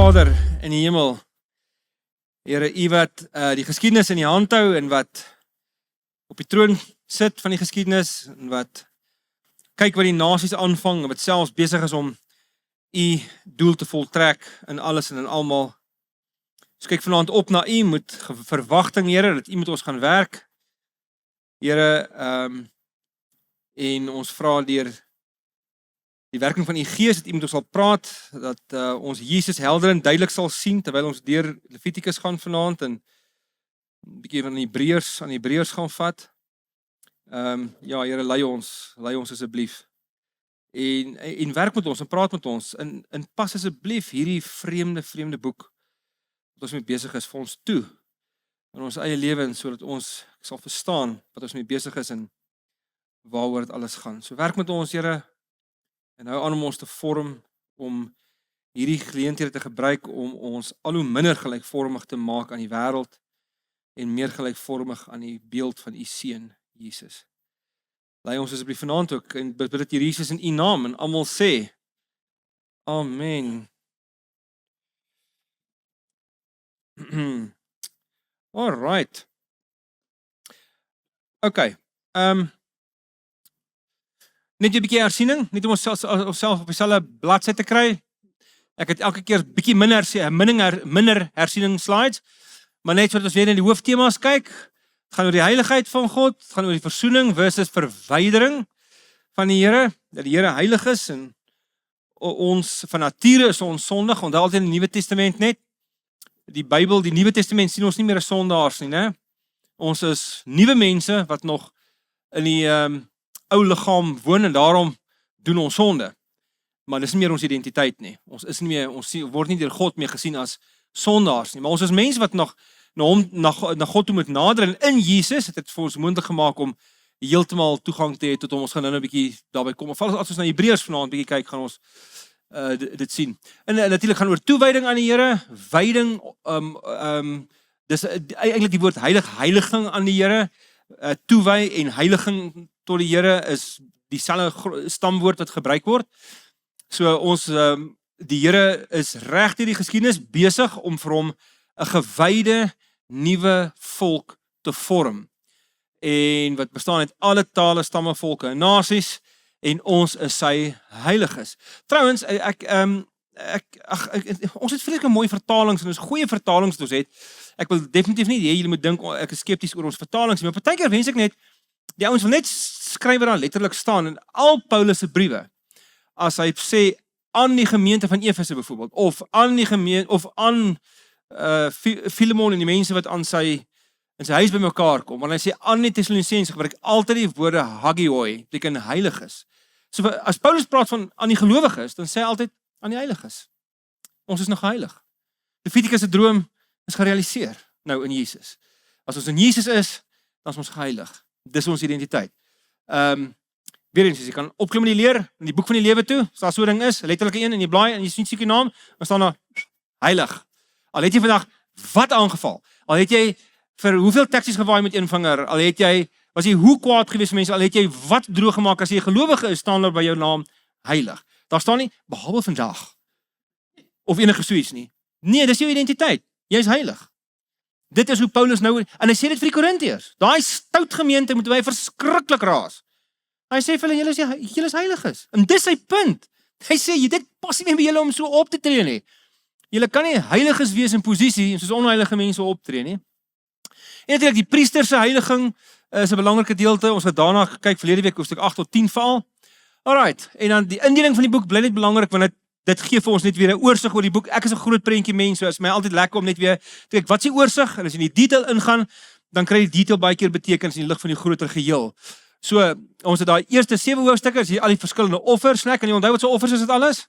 Vader in die hemel, Here, U wat die geskiedenis in die hand hou en wat op die troon sit van die geskiedenis en wat kyk wat die nasies aanvang en wat selfs besig is om U doel te voltrek in alles en in almal. Ons kyk vanaand op na U met verwagting, Here, dat U met ons gaan werk. Here, en ons vra deur die werking van U Gees dat U met ons sal praat, dat ons Jesus helder en duidelik sal sien terwyl ons deur Levitikus gaan vanaand en 'n bietjie van aan Hebreërs gaan vat. Ja, Here, lei ons asseblief. En werk met ons en praat met ons en pas asseblief hierdie vreemde boek wat ons mee besig is vir ons toe in ons eie lewens sodat ons sal verstaan wat ons mee besig is en waaroor dit alles gaan. So werk met ons, Here, en hou aan om ons te vorm om hierdie geleenthede te gebruik om ons al hoe minder gelykvormig te maak aan die wêreld en meer gelykvormig aan die beeld van U seun Jesus. Lei ons asseblief vanaand ook en bid dat Here Jesus in U naam en almal sê Amen. All right. Okay. Net 'n bietjie hersiening, net om onsself op dieselfde bladsy te kry. Ek het elke keer bietjie minder hersiening slides, maar net sodat ons weer in die hooftemas kyk. Het gaan oor die heiligheid van God, het gaan oor die versoening versus verwydering van die Here, dat die Here heilig is en ons van nature is ons sondig. Onthou altyd in die Nuwe Testament net, die Bybel, die Nuwe Testament sien ons nie meer as sondaars nie, né? Ons is nuwe mense wat nog in die ou liggaam woon en daarom doen ons sonde. Maar dis nie meer ons identiteit nie. Ons word nie deur God meer gesien as sondaars nie, maar ons is mense wat nog na God toe moet nader en in Jesus het dit vir ons moontlik gemaak om heeltemal toegang te hê tot hom. Ons gaan nou 'n bietjie daarby kom. As ons na Hebreërs vanaand bietjie kyk, gaan ons dit sien. En natuurlik gaan oor toewyding aan die Here, wyding dis eintlik die woord heiliging aan die Here, toewy en heiliging tot die Here is dieselfde stamwoord wat gebruik word. So ons die Here is reg deur die geskiedenis besig om vir hom 'n gewyde nuwe volk te vorm. En wat bestaan uit alle tale, stamme, volke en nasies en ons is sy heiliges. Trouwens, ons het vreeslik mooi vertalings en ons goeie vertalings wat ons het. Ek wil definitief nie hê julle moet dink ek is skepties oor ons vertalings nie, maar partykeer wens ek net die ouens wil net skryf wat daar letterlik staan in al Paulus se briewe. As hy sê aan die gemeente van Efese byvoorbeeld of aan die gemeente of aan Filemon en die mense wat aan in sy huis bymekaar kom, want hy sê aan die Tessalonisense gebruik altyd die woorde hagioi, beteken heiliges. So as Paulus praat van aan die gelowiges, dan sê hy altyd aan die heiliges. Ons is nog heilig. Levitikus se droom is gerealiseer nou in Jesus. As ons in Jesus is, dan is ons geheilig. Dis ons identiteit. Weer eens, jy kan opklim in die leer, in die boek van die lewe toe, as daar so 'n ding is, letterlike een in die blaai en jy sien seker naam, dan staan daar heilig. Al het jy vandag wat aangeval? Al het jy vir hoeveel taksies gewaai met een vinger? Al het jy was jy hoe kwaad gewees vir mense? Al het jy wat droog gemaak as jy 'n gelowige is, staan daar by jou naam heilig. Daar staan nie behalwe vandag of enige so iets nie. Nee, dis jou identiteit. Jy's heilig. Dit is hoe Paulus nou en hy sê dit vir die Korintiërs. Daai stout gemeente moet hy verskriklik raas. Hy sê vir hulle julle is heiliges. En dis sy punt. Hy sê dit pas nie meer by julle om so op te tree nie. Julle kan nie heiliges wees in posisie en soos onheilige mense optree nie. En natuurlik die priester se heiliging is 'n belangrike deelte. Ons het daarna gekyk verlede week hoofstuk 8 tot 10 veral. Alright, en dan die indeling van die boek bly net belangrik want dit gee vir ons net weer 'n oorsig oor die boek. Ek is 'n groot prentjie mens, so is my altyd lekker om net weer te kyk wat is die oorsig en as jy in die detail ingaan, dan kry die detail baie keer betekenis in die lig van die groter geheel. So, ons het daai eerste 7 hoofstukke, as jy al die verskillende offers, kan jy onthou wat so offers is dit alles?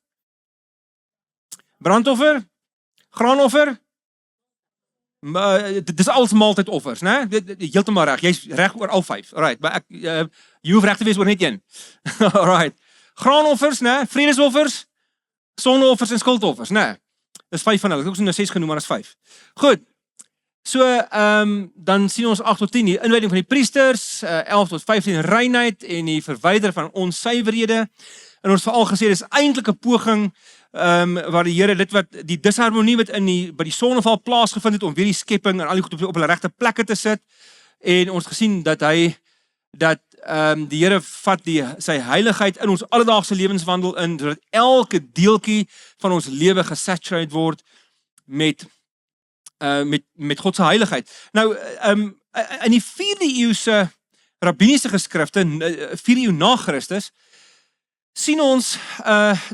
Brandoffer, graanoffer, dis als maaltydoffers, né? Heeltemal reg. Jy's reg oor al 5. Alright, maar jy hoef reg te wees oor net een. Alright. Graanoffers, né? Vredesoffers, sondeoffers en skuldoffers, né? Dis 5 van hulle. Ek het ook so nou 6 genoem, maar dis 5. Goed. So, dan sien ons 8 tot 10 die inwyding van die priesters, 11 tot 15 reinheid en die verwyder van onsuiverhede. En ons veral gesê, dis eintlik 'n poging waar die Here dit wat die disharmonie wat by die sonneval plaasgevind het om weer die skepping en al die goed op hulle regte plekke te sit. En ons gesien dat die Here vat sy heiligheid in ons alledaagse lewenswandel in, sodat elke deeltjie van ons lewe gesaturate word met God se heiligheid. Nou, in die 4de eeuse rabbiniese geskrifte, 4de eeu na Christus, sien ons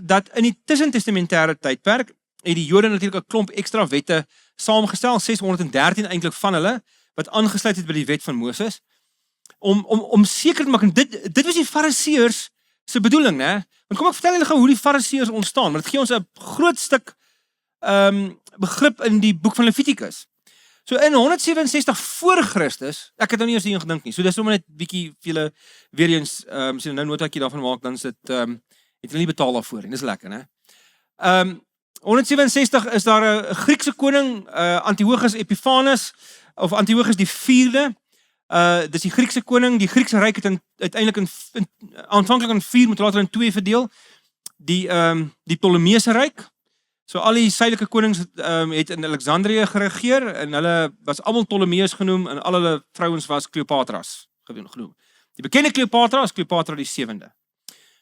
dat in die tussentestamentêre tydperk het die Jode natuurlik 'n klomp ekstra wette saamgestel, 613 eintlik van hulle, wat aangesluit het by die wet van Moses, om seker te maak, en dit was die Fariseërs se bedoeling, né? Want kom ek vertel julle gou hoe die Fariseërs ontstaan, want dit gee ons 'n groot stuk begrip in die boek van Levitikus. So in 167 voor Christus, ek het nou nie eens hierin gedink nie, so dis sommer net bietjie vir julle weer eens, as jy nou notaatjie daarvan maak, dan is dit, het hulle nie betaal daarvoor nie, dis lekker, né? 167 is daar 'n Griekse koning, Antiochus Epiphanes, of Antiochus die 4de, dis die Griekse koning, die Griekse ryk het uiteindelik aanvanklik in 4, maar later in 2 verdeel, die Ptolemeëse ryk. So al die suidelike konings het in Alexandrië geregeer, en hulle was almal Ptolemeërs genoem, en al hulle vrouens was Kleopatras genoem. Die bekende Kleopatra is Kleopatra die 7de.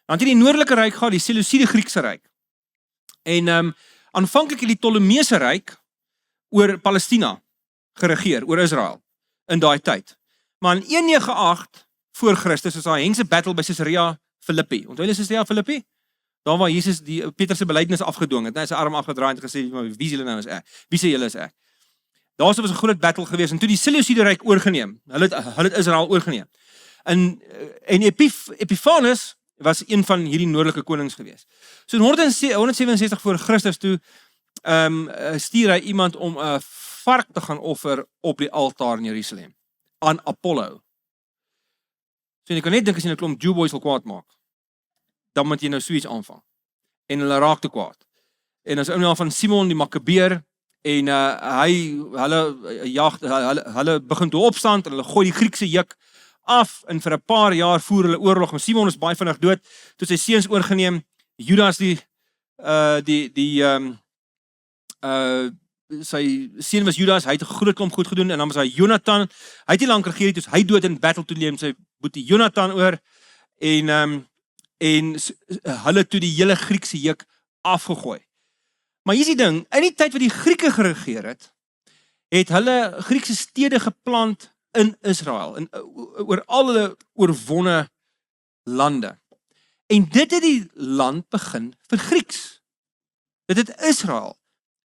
Dan het die noordelike ryk gehad, die Seleucide Griekse ryk. En aanvanklik het die Ptolemeëse ryk oor Palestina geregeer, oor Israel, in daai tyd. Maar in 198 voor Christus is daar 'n hengse battle by Caesarea Philippi. Onthou julle Caesarea Philippi? Daar waar Jesus Petrus se belydenis afgedwing het, hy sy arm afgedraai en gesê, wie is julle nou is ek? Wie sê julle is ek? Daar was 'n groot battle gewees, en toe die Seleucide ryk oorgeneem. Hulle het Israel oorgeneem. En Epiphanes was een van hierdie noordelike konings gewees. So in 167 voor Christus toe stuur hy iemand om 'n vark te gaan offer op die altaar in Jerusalem aan Apollo. So jy kan net dink as jy 'n klomp Jew boys wil kwaad maak, dan moet jy nou suits aanvang. En hulle raak te kwaad. En as ou naam van Simon die Makabeer, en hulle begin toe opstand, en hulle gooi die Griekse juk af, en vir 'n paar jaar voer hulle oorlog, maar Simon is baie vinnig dood, toe sy seuns oorgeneem, Judas sy seun was Judas, hy het 'n groot klomp goed gedoen, en dan was hy Jonathan, hy het nie lank geregeer nie, dus hy dood in battle toe neem sy boetie Jonathan oor, en hulle toe die hele Griekse juk afgegooi. Maar hier is die ding, in die tyd wat die Grieke geregeer het hulle Griekse stede geplant in Israel, en oor al hulle oorwonne lande. En dit het die land begin vir Grieks. Dit het Israel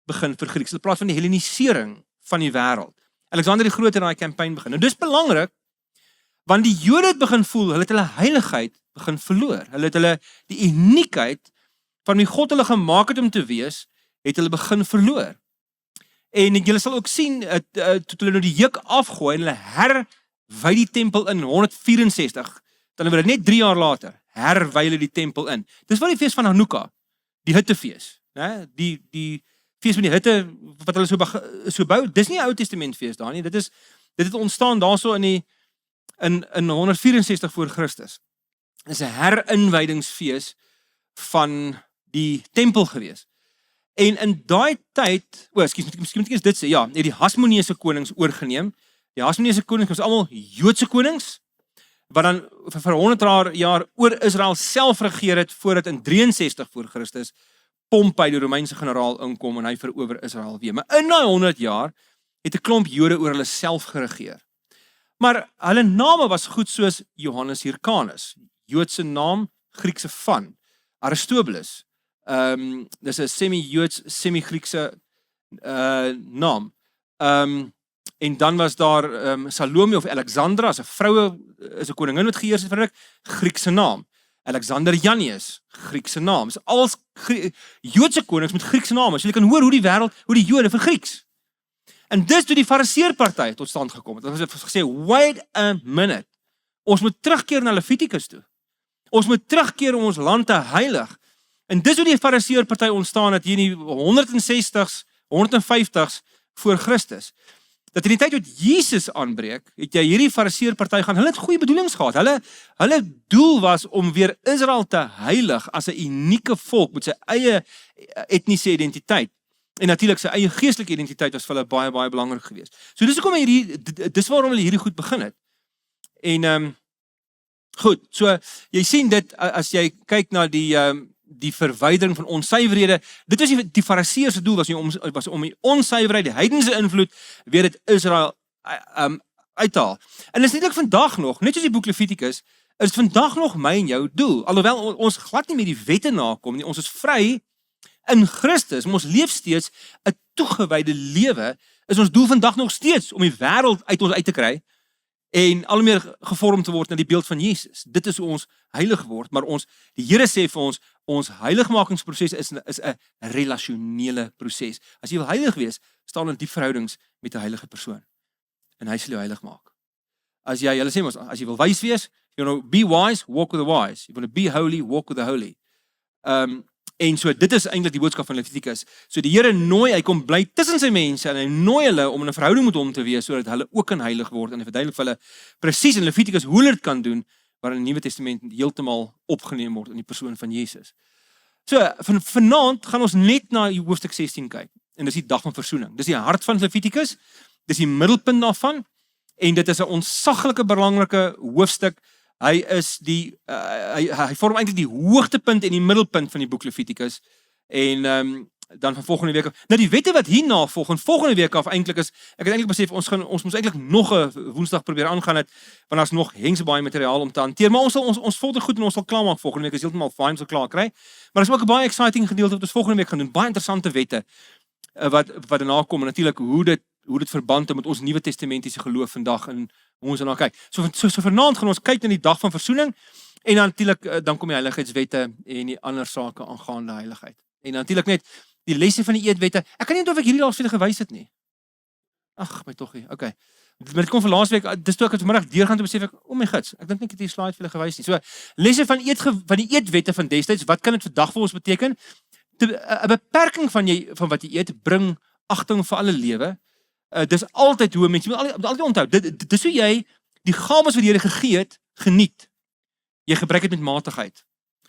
begin vir Grieks. Hulle praat van die Hellenisering van die wêreld. Alexander die Groot het daai campaign begin. Nou dis belangrik, want die Jode het begin voel, hulle het hulle heiligheid begin verloor. Hulle het die uniekheid van wie God hulle gemaak het om te wees, het hulle begin verloor. En julle sal ook sien, toe hulle nou die juk afgooi, en hulle herwy die tempel in 164, dan word dit net 3 jaar later, herwy hulle die tempel in. Dis wat die fees van Hanukkah, die hittefees, die fees van die hitte, wat hulle so bou, dis nie 'n Ou Testament fees daar nie, dit het ontstaan daarso in 164 voor Christus. Dit is 'n herinwydingsfees van die tempel gewees. En in daai tyd, miskien moet ek eens dit sê, ja, het die Hasmoneese konings oorgeneem. Die Hasmoneese konings was almal Joodse konings, wat dan vir 100 jaar oor Israel self regeer het, voordat in 63 voor Christus Pompey, die Romeinse generaal, inkom en hy verower Israel weer. Maar in daai 100 jaar het 'n klomp Jode oor hulle self geregeer. Maar hulle name was goed soos Johannes Hyrcanus, Joodse naam, Griekse van, Aristobulus, dis 'n semi-Joods, semi-Griekse naam. En dan was daar Salome of Alexandra, as 'n vroue, is 'n koningin wat geheers het vir ruk, Griekse naam. Alexander Janneus, Griekse naam. Dis als Joodse konings met Griekse name. So jy kan hoor hoe die Jode vir Grieks. En dis toe die Fariseërparty tot stand gekom het. Hulle het gesê, wait a minute. Ons moet terugkeer na Levitikus toe. Ons moet terugkeer om ons land te heilig. En dis hoe die Fariseërparty ontstaan het hier in die 160s, 150s voor Christus. dat in die tyd toe Jesus aanbreek, het jy hierdie fariseërparty gaan, hulle het goeie bedoelings gehad. Hulle doel was om weer Israel te heilig as 'n unieke volk met sy eie etniese identiteit. En natuurlik sy eie geestelike identiteit was vir hulle baie baie belangrik geweest. So dis hoekom dis waarom hulle hierdie goed begin het. En goed, so jy sien dit as jy kyk na die verwydering van onsuiverhede. Dit was die fariseërs se doel was om die onsuiverheid, die heidense invloed weer uit Israel uit te haal. En dis netlik vandag nog, net soos die boek Levitikus, is vandag nog my en jou doel. Alhoewel ons glad nie met die wette nakom nie, ons is vry in Christus, maar ons leef steeds 'n toegewyde lewe, is ons doel vandag nog steeds om die wêreld uit ons uit te kry en al meer gevorm te word na die beeld van Jesus. Dit is hoe ons heilig word, maar die Here sê vir ons heiligmakingsproses is 'n relasionele proses. As jy wil heilig wees, staan in diep verhoudings met 'n heilige persoon. En hy sal jou heilig maak. Hulle sê mos, as jy wil wys wees, be wise, walk with the wise. You want to be holy, walk with the holy. En so dit is eintlik die boodskap van Levitikus. So die Here nooi, hy kom bly tussen sy mense en hy nooi hulle om in 'n verhouding met hom te wees sodat hulle ook kan heilig word en hy verduidelik vir hulle presies in Levitikus hoe hulle dit kan doen, maar in die Nuwe Testament heeltemal opgeneem word in die persoon van Jesus. So vanaand gaan ons net na hoofstuk 16 kyk en dis die dag van versoening. Dis die hart van Levitikus, dis die middelpunt daarvan en dit is 'n ontsaglike belangrike hoofstuk. Hy is hy vorm eintlik die hoogtepunt en die middelpunt van die boek Levitikus. En dan van volgende week. Nou die wette wat hierna volg, en volgende week af eintlik is, ek het eintlik besef ons moet eintlik nog 'n Woensdag probeer aangaan het, want daar's nog baie materiaal om te hanteer, maar ons volg dit goed en ons sal klaar maak volgende week. Is heeltemal fyn, ons sal klaar kry. Maar daar is ook 'n baie exciting gedeelte wat ons volgende week gaan doen. Baie interessante wette wat daarna kom en natuurlik hoe dit verband hou met ons Nuwe Testamentiese geloof vandag en hoe ons daarna kyk. So vanaand gaan ons kyk na die dag van versoening en natuurlik dan kom die heiligheidswette en die ander sake aangaande heiligheid. En natuurlik net die lesse van die eetwette. Ek kan nie onthou of ek hierdie laas vir julle gewys het nie. Ag, my toggie. Okay. Dit kom van laasweek, dis toe ek het vanmiddag deurgaan toe besef ek, my gits, ek dink nie ek het hierdie slide vir julle gewys nie. So lesse van die eetwette van destyds, wat kan dit vandag vir ons beteken? 'n beperking van wat jy eet bring agting vir alle lewe. Dis altyd hoe mense moet altyd onthou. Dis hoe jy die gawes wat die Here gegee het, geniet. Jy gebruik dit met matigheid.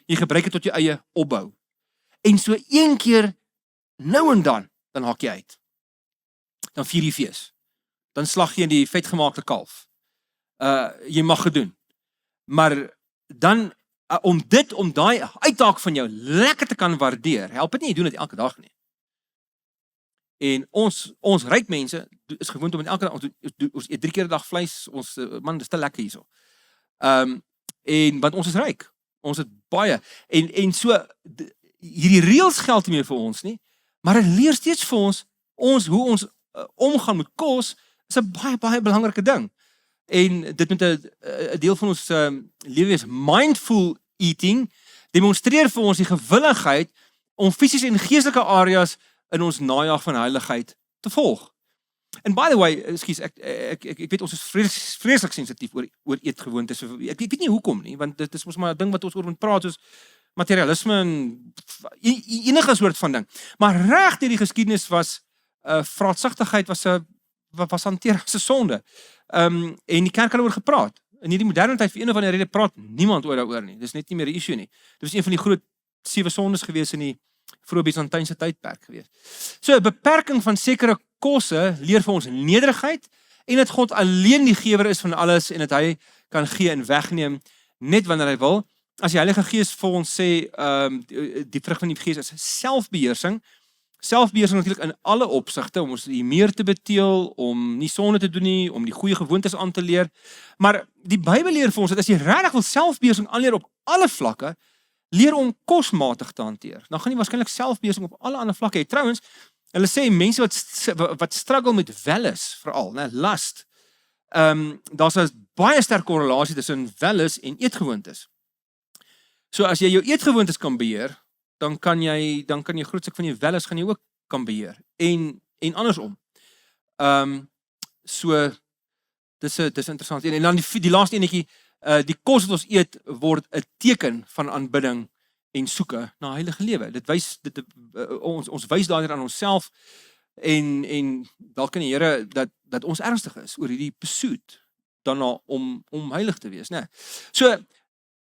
Jy gebruik dit tot jou eie opbou. En so een keer nou en dan haak jy uit. Dan vier jy fees. Dan slag jy die vetgemaakte kalf. Jy mag gedoen. Maar dan om daai uitdaag van jou lekker te kan waardeer, help dit nie jy doen dit elke dag nie. En ons ryk mense is gewoond om elke dag ons eet 3 keer 'n dag vleis, man, dis te lekker hierso. En want ons is ryk. Ons het baie en so hierdie reëls geld nie meer vir ons nie, maar dit leer steeds vir ons hoe ons omgaan met kos is 'n baie belangrike ding. En dit met 'n deel van ons lewe is mindful eating demonstreer vir ons die gewilligheid om fisiese en geestelike areas in ons najag van heiligheid te volg. And by the way, ekskuus, ek weet ons is vreeslik sensitief oor eetgewoontes. Ek weet nie hoekom nie, want dit is mos maar 'n ding wat ons oor moet praat soos materialisme en enige soort van ding. Maar reg deur die geskiedenis was vraatsigtigheid was hanteer as 'n sonde. En die kerk het daaroor gepraat. In hierdie moderne tyd vir een of ander rede praat niemand oor daaroor nie. Dis net nie meer 'n issue nie. Dit was een van die groot 7 sondes gewees in die vroeë Byzantynse tydperk gewees. So 'n beperking van sekere kosse leer vir ons nederigheid en dat God alleen die gewer is van alles en dat hy kan gee en wegneem net wanneer hy wil. As die Heilige Gees vir ons sê die vrug van die Gees is selfbeheersing. Selfbeheersing natuurlik in alle opsigte om ons meer te beteel, om nie sonde te doen nie, om die goeie gewoontes aan te leer. Maar die Bybel leer vir ons dat as jy regtig wil selfbeheersing aanleer op alle vlakke, leer om kosmatig te hanteer. Dan gaan jy waarskynlik selfbeheersing op alle ander vlakke hê. Trouwens, hulle sê mense wat struggle met welles veral, né, lust. Daar's 'n baie sterk korrelasie tussen welles en eetgewoontes. So as jy jou eetgewoontes kan beheer, dan kan jy groot stuk van jou welles gaan jy ook kan beheer en andersom. So dis interessant. En dan die laaste enetjie, die kos wat ons eet word 'n teken van aanbidding en soeke na heilige lewe. Dit wys ons wys daardeur aan onsself en dalk kan die Here dat ons ernstig is oor hierdie pursuit daarna om heilig te wees, né? So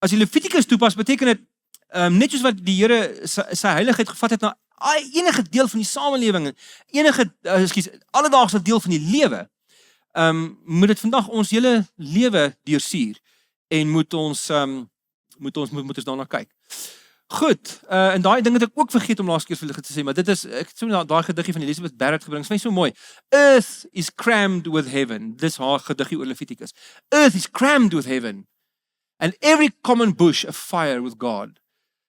as jy Levitikus toepas, beteken dit net soos wat die Here sy heiligheid gevat het na enige deel van die samelewing, enige alledaagse deel van die lewe, moet dit vandag ons hele lewe deursuur en moet ons daarna kyk. Goed, en daai ding het ek ook vergeet om laas keer vir julle te sê, maar dit is, ek het so daai gediggie van Elizabeth Barrett gebring, dit is so mooi. Earth is crammed with heaven. Dis haar gediggie oor Levitikus. Earth is crammed with heaven, and every common bush afire with God.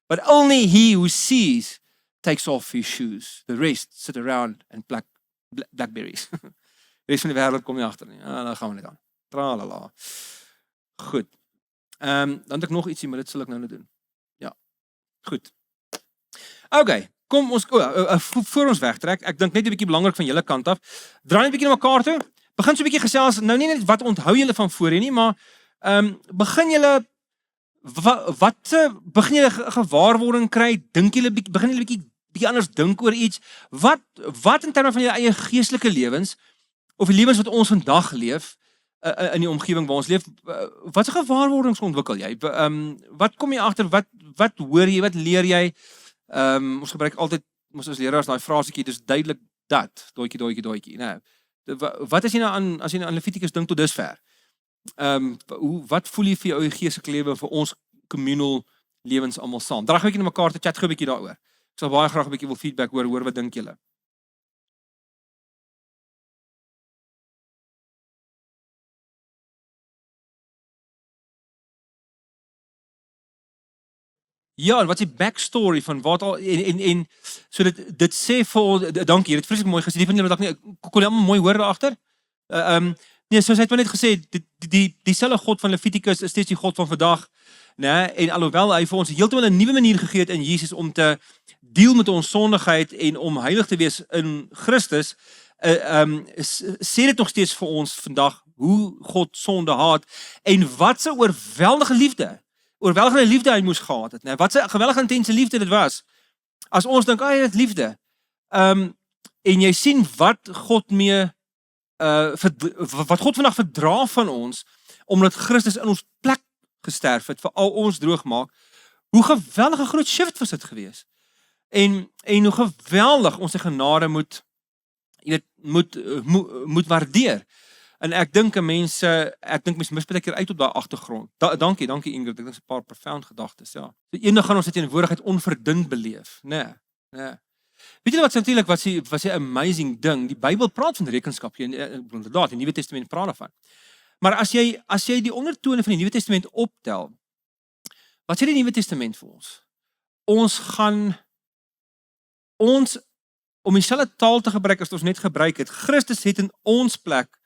But only he who sees takes off his shoes. The rest sit around and pluck blackberries. Die rest van die wêreld kom nie agter nie. Dan gaan we net aan. Tralala. Goed. Dan het ek nog ietsie, maar dit sal ek nou net doen. Ja. Goed. Okay, kom ons voor ons wegtrek. Ek dink net 'n bietjie belangrik van julle kant af. Draai net 'n bietjie na mekaar toe. Begin so 'n bietjie gesels. Nou nie net wat onthou julle van voorheen nie, maar begin julle begin julle gewaarwording kry? Dink julle begin julle bietjie anders dink oor iets? Wat in terme van julle eie geestelike lewens of die lewens wat ons vandag leef in die omgewing waar ons leef, wat se gewaarwordings ontwikkel jy? Wat kom jy agter? Wat hoor jy? Wat leer jy? Ons gebruik altyd ons as leraars daai frasetjie, dis duidelik dat doetjie, né? Wat as jy nou aan Levitikus dink tot dusver? Wat voel jy vir jou eie geestelike lewe vir ons communal lewens almal saam? Draai 'n bietjie na mekaar te chat gou 'n bietjie daaroor. Ek sal baie graag 'n bietjie wil feedback hoor wat dink julle? Ja, en wat is die backstory van wat al en so dit sê vir ons, dankie, dit vreeslik mooi gesê. Die van julle wat dalk nie kon almal mooi hoor daar agter. Nee, soos hy het maar net gesê, dieselfde God van Levitikus is steeds die God van vandag, né? En alhoewel hy vir ons heeltemal 'n nuwe manier gegee het in Jesus om te deel met ons sondigheid en om heilig te wees in Christus, sê dit nog steeds vir ons vandag hoe God sonde haat en wat 'n oorweldige liefde hy moes gehad het, né? Wat 'n geweldige intense liefde dit was. As ons dink, dit liefde. En jy sien wat God wat God vandag verdra van ons, omdat Christus in ons plek gesterf het, vir al ons droog maak, hoe geweldige groot shift was dit gewees. En hoe geweldig ons sy genade moet waardeer. En ek dink mense mis baie keer uit op daai agtergrond. Dankie Ingrid, ek dink 'n paar profound gedagtes, ja. So eendag gaan ons dit teenwoordigheid onverdund beleef, né? Weet julle wat natuurlik was 'n amazing ding. Die Bybel praat van rekenskap hier, inderdaad, die Nuwe Testament praat daarvan. Maar as jy die ondertone van die Nuwe Testament optel, wat sê die Nuwe Testament vir ons? Om dieselfde taal te gebruik as ons net gebruik het, Christus het in ons plek,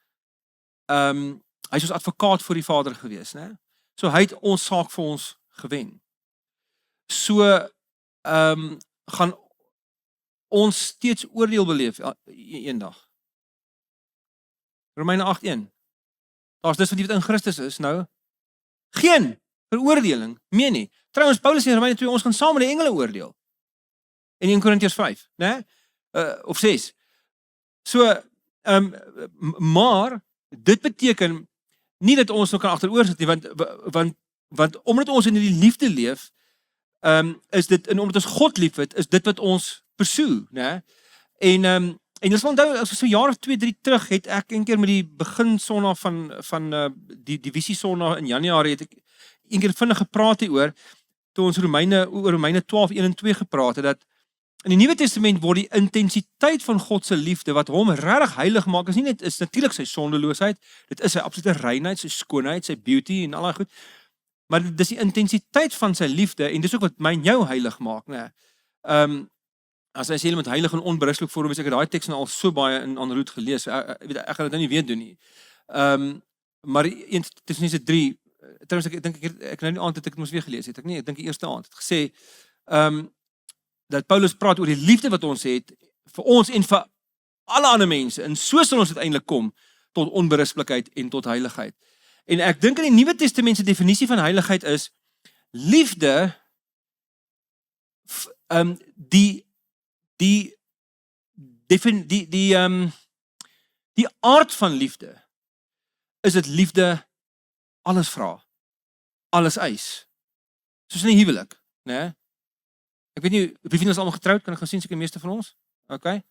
hy is ons advokaat voor die Vader gewees, né? So hy het ons saak vir ons gewen. So gaan ons steeds oordeel beleef eendag. Romeine 8:1. Daar's dus wat in Christus is nou geen veroordeling meer nie. Trouwens Paulus sê in Romeine 2 ons gaan saam met die engele oordeel. En in Korintiërs 5, né? Of 6. So maar dit beteken nie dat ons nog kan agteroor sit nie, want omdat ons in die liefde leef, is dit, en omdat ons God liefhet, is dit wat ons pursue, né? En jy sal onthou, so 'n jaar of 2, 3 terug, het ek een keer met die begin Sondag van die visie Sondag in Januarie, het ek een keer vinnig gepraat hieroor, toe ons oor Romeine 12:1 en 2 gepraat het, dat in die Nuwe Testament word die intensiteit van God se liefde, wat hom regtig heilig maak, is natuurlik sy sondeloosheid, dit is sy absolute reinheid, sy skoonheid, sy beauty en al daai goed, maar dit is die intensiteit van sy liefde, en dis ook wat my en jou heilig maak, né? As hy sê jy moet heilig en onberispelik voor hom, ek het daai teks nou al so baie in Aanroet gelees, ek gaan dit nou nie weer doen nie. Maar 1 Tessalonisense 3, trouwens ek dink ek nou nie aand het ek mos weer gelees het, ek dink die eerste aand het gesê, dat Paulus praat oor die liefde wat ons het, vir ons en vir alle ander mense, en so sal ons uiteindelik kom, tot onberispelikheid en tot heiligheid. En ek dink in die Nuwe Testament se definisie van heiligheid is, liefde, die die aard van liefde is dit liefde alles vra, alles eis. Soos in 'n huwelik, né? Ek weet nie, wie van ons almal getroud, kan ek gaan sien seker meeste van ons? Okay.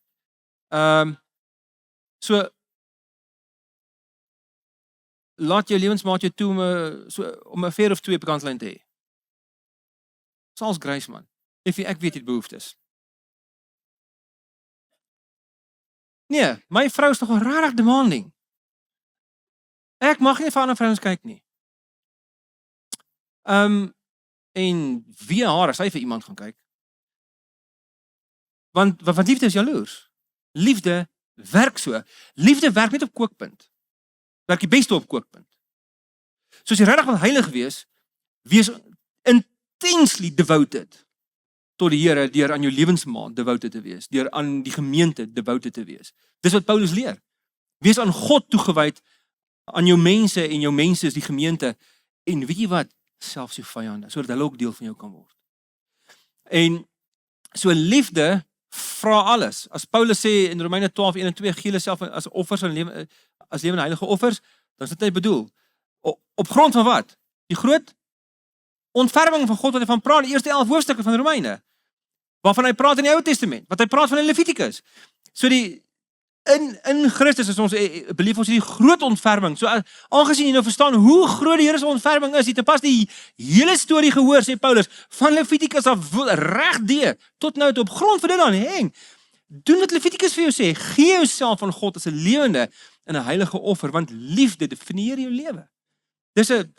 So laat jou lewensmaat jou toe om 'n affair of 2 op die kantlyn te hê. Sals grace man. Ek weet jy het behoeftes. Nee, my vrou is nog regtig demanding. Ek mag nie vir ander vrouens kyk nie. En wie haar as sy vir iemand gaan kyk? Want liefde is jaloers. Liefde werk so. Liefde werk net op kookpunt. Werk die beste op kookpunt. So as jy regtig wil heilig wees intensely devoted tot die Here deur aan jou lewensmaat devoted te wees, deur aan die gemeente devoted te wees. Dis wat Paulus leer. Wees aan God toegewyd, aan jou mense en jou mense is die gemeente. En weet jy wat? Selfs jou vyande, sodat hulle ook deel van jou kan word. En so liefde vra alles. As Paulus sê in Romeine 12:1-2 gee hulle self as offers as lewende heilige offers, dan is dit net bedoel op grond van wat? Die groot ontferming van God wat hy van praat, die eerste 11 hoofstukke van Romeine. Waarvan hy praat in die Ou Testament, wat hy praat van in Levitikus. So in Christus is ons beleef ons die groot ontferming. So aangesien jy nou verstaan hoe groot die Here se ontferming is, jy het pas die hele storie gehoor, sê Paulus, van Levitikus af regdeur tot nou op grond van dit dan hang. Doen wat Levitikus vir jou sê, gee jouself aan God as 'n lewende en 'n heilige offer, want liefde definieer jou lewe. Dis 'n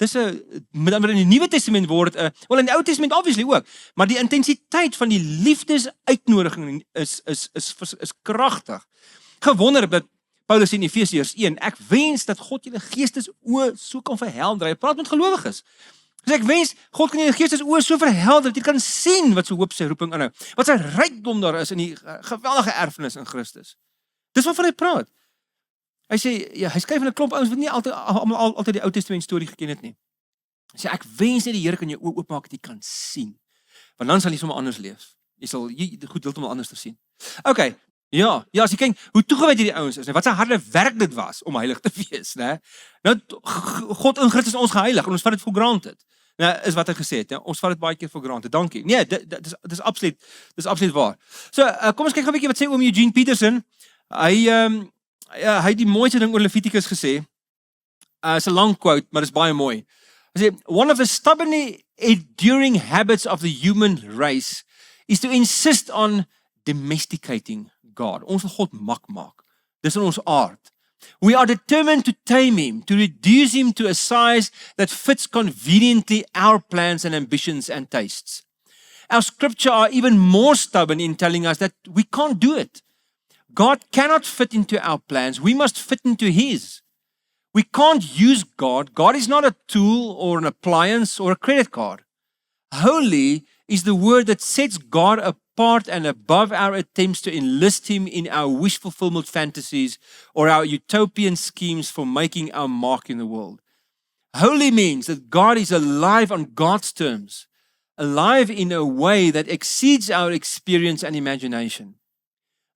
met in die Nuwe Testament word wel in die Ou Testament obviously ook, maar die intensiteit van die liefdesuitnodiging is kragtig. Gewonder dat Paulus in Efesiërs 1, ek wens dat God julle geestesoë so kan verhelder. Hy praat met gelowiges. Dus ek wens God kan julle geestesoë so verhelder dat jy kan sien wat so hoop sy roeping inhou. Wat sy rykdom daar is in die geweldige erfenis in Christus. Dis waarvan hy praat. Hy sê ja, hy skryf aan 'n klomp ouens wat nie altyd die Ou Testament storie geken het nie. Hy sê ek wens net die Here kan jou oë oopmaak dat jy kan sien. Want dan sal jy sommer anders leef. Jy sal goed heeltemal anders te sien. Okay. Ja, as jy kyk hoe toegewyd hierdie ouens is, wat 'n harde werk dit was om heilig te wees, né? Nou God in Christus ons geheilig en ons vat dit for granted. Nou is wat hy gesê het, ons vat dit baie keer for granted. Dankie. Nee, dis absoluut waar. So, kom ons kyk gou 'n bietjie wat sê oom Eugene Peterson. Hy het die mooiste ding oor Levitikus gesê. Is 'n lang quote, maar dis baie mooi. Hy sê one of the stubbornly enduring habits of the human race is to insist on domesticating God. Ons wil God mak maak. Dis in ons aard. We are determined to tame him, to reduce him to a size that fits conveniently our plans and ambitions and tastes. Our scripture are even more stubborn in telling us that we can't do it. God cannot fit into our plans. We must fit into his. We can't use God. God is not a tool or an appliance or a credit card. Holy is the word that sets God apart and above our attempts to enlist him in our wish fulfillment fantasies or our utopian schemes for making our mark in the world. Holy means that God is alive on God's terms, alive in a way that exceeds our experience and imagination.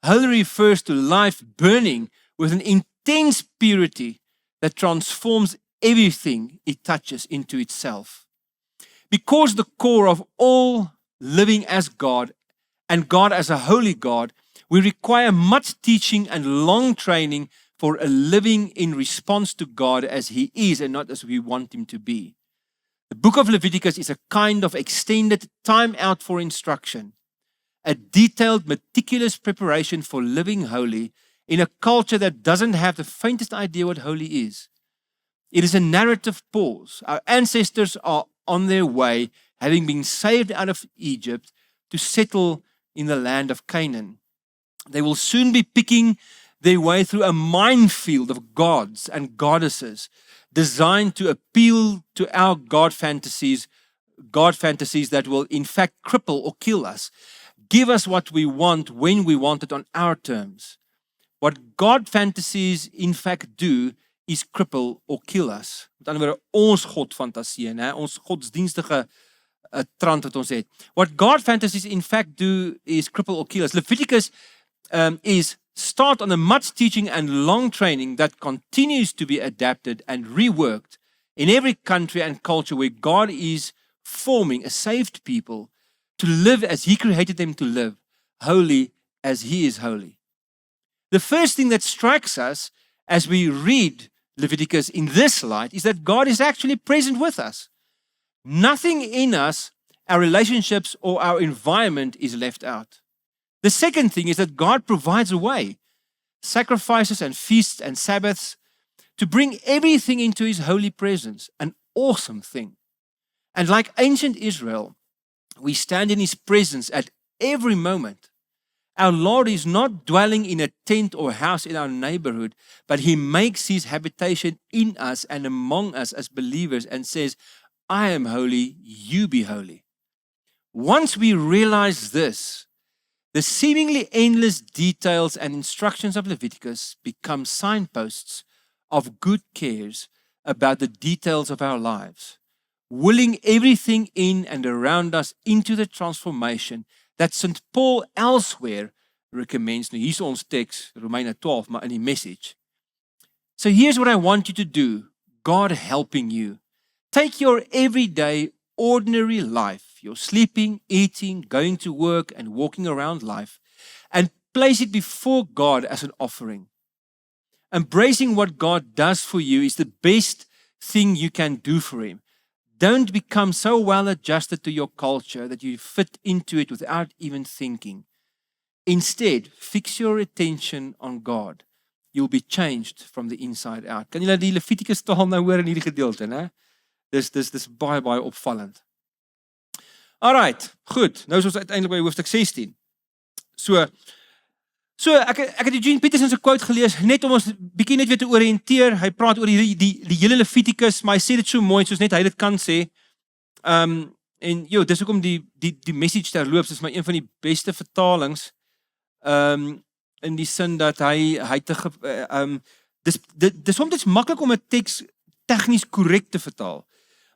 Holy refers to life burning with an intense purity that transforms everything it touches into itself. Because the core of all living as God and God as a holy God, we require much teaching and long training for a living in response to God as he is and not as we want him to be. The book of Leviticus is a kind of extended time out for instruction, a detailed, meticulous preparation for living holy in a culture that doesn't have the faintest idea what holy is. It is a narrative pause. Our ancestors are on their way, having been saved out of Egypt to settle in the land of Canaan. They will soon be picking their way through a minefield of gods and goddesses designed to appeal to our God fantasies that will in fact cripple or kill us. Give us what we want when we want it on our terms. What God fantasies in fact do is cripple or kill us. Met ander woorde, ons God fantasie, né? Ons godsdienstige trant wat ons het. What God fantasies in fact do is cripple or kill us. Leviticus is start on a much teaching and long training that continues to be adapted and reworked in every country and culture where God is forming a saved people to live as He created them to live, holy as He is holy. The first thing that strikes us as we read Leviticus in this light is that God is actually present with us. Nothing in us, our relationships or our environment is left out. The second thing is that God provides a way, sacrifices and feasts and Sabbaths, to bring everything into His holy presence, an awesome thing. And like ancient Israel, we stand in His presence at every moment. Our Lord is not dwelling in a tent or house in our neighborhood, but He makes His habitation in us and among us as believers and says, I am holy, you be holy. Once we realize this, the seemingly endless details and instructions of Leviticus become signposts of good cares about the details of our lives, willing everything in and around us into the transformation that St. Paul elsewhere recommends. Nou, hier's ons teks, Romeine 12, maar in die message. So here's what I want you to do, God helping you. Take your everyday, ordinary life, your sleeping, eating, going to work, and walking around life, and place it before God as an offering. Embracing what God does for you is the best thing you can do for Him. Don't become so well adjusted to your culture that you fit into it without even thinking. Instead, fix your attention on God. You'll be changed from the inside out. Kan julle die Levitikus taal nou hoor in hierdie gedeelte, né? Dis baie opvallend. Alright, goed. Nou is ons uiteindelik by hoofstuk 16. So ek het Eugene Peterson se quote gelees net om ons bietjie net weer te oriënteer. Hy praat oor die hele Levitikus, maar hy sê dit so mooi soos net hy dit kan sê. En dis hoekom die message terloops is my een van die beste vertalings. In die sin dat dis soms maklik om 'n teks tegnies korrek te vertaal.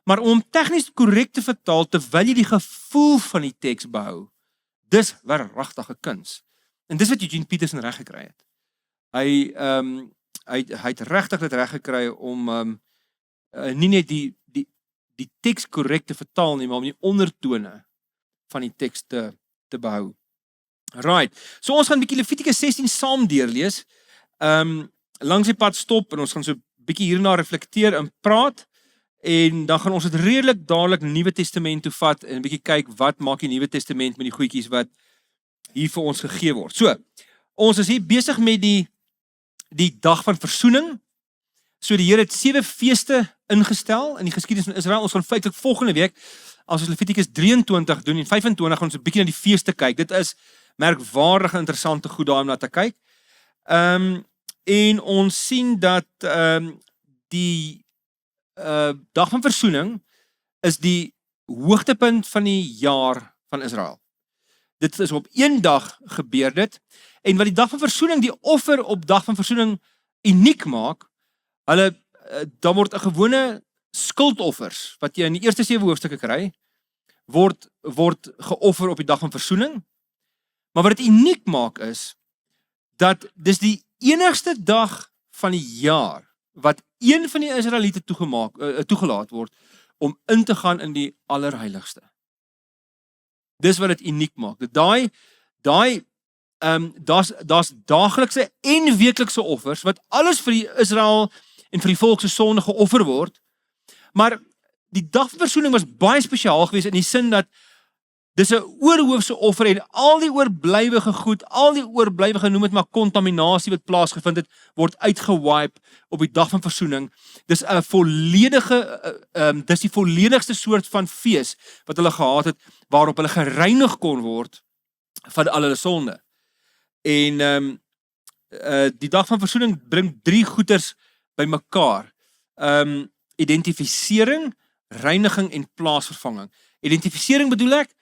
Maar om tegnies korrek te vertaal terwyl jy die gevoel van die teks behou, dis regtig 'n kuns. En dis wat Eugene Peterson reg gekry het. Hy het regtig dit reg gekry om nie net die teks korrek te vertaal nie, maar om die ondertone van die teks te behou. Right. So ons gaan 'n bietjie Levitikus 16 saam deurlees. Langs die pad stop en ons gaan so 'n bietjie hierna reflekteer en praat. En dan gaan ons dit redelik dadelik Nuwe Testament toe vat en 'n bietjie kyk wat maak die Nuwe Testament met die goedjies wat hier vir ons gegee word. So, ons is hier besig met die dag van versoening. So die Here het 7 feeste ingestel in die geskiedenis van Israel. Ons gaan feitelik volgende week, as ons Levitikus 23 doen en 25 gaan ons 'n bietjie na die feeste kyk. Dit is merkwaardige interessante goed daar om na te kyk. En ons sien dat die dag van versoening is die hoogtepunt van die jaar van Israel. Dit is op een dag gebeur dit. En wat die dag van versoening, die offer op dag van versoening uniek maak, dan word 'n gewone skuldoffers, wat jy in die eerste 7 hoofstukke kry, word geoffer op die dag van versoening. Maar wat dit uniek maak is, dat dis die enigste dag van die jaar, wat een van die Israeliete toegelaat word, om in te gaan in die allerheiligste. Dis wat dit uniek maak. Daar's daaglikse en weeklikse offers, wat alles vir die Israel en vir die volk se sonde geoffer word. Maar die dag van versoening was baie spesiaal geweest in die sin dat dis 'n oorhoofse offer en al die oorblywige goed, al die oorblywige, noem dit maar kontaminasie wat plaasgevind het, word uitgewipe op die dag van versoening. Dis 'n volledige, dis die volledigste soort van fees wat hulle gehad het, waarop hulle gereinig kon word van al hulle sonde. En die dag van versoening bring 3 goeders bymekaar. Identifisering, reiniging en plaasvervanging. Identifisering bedoel ek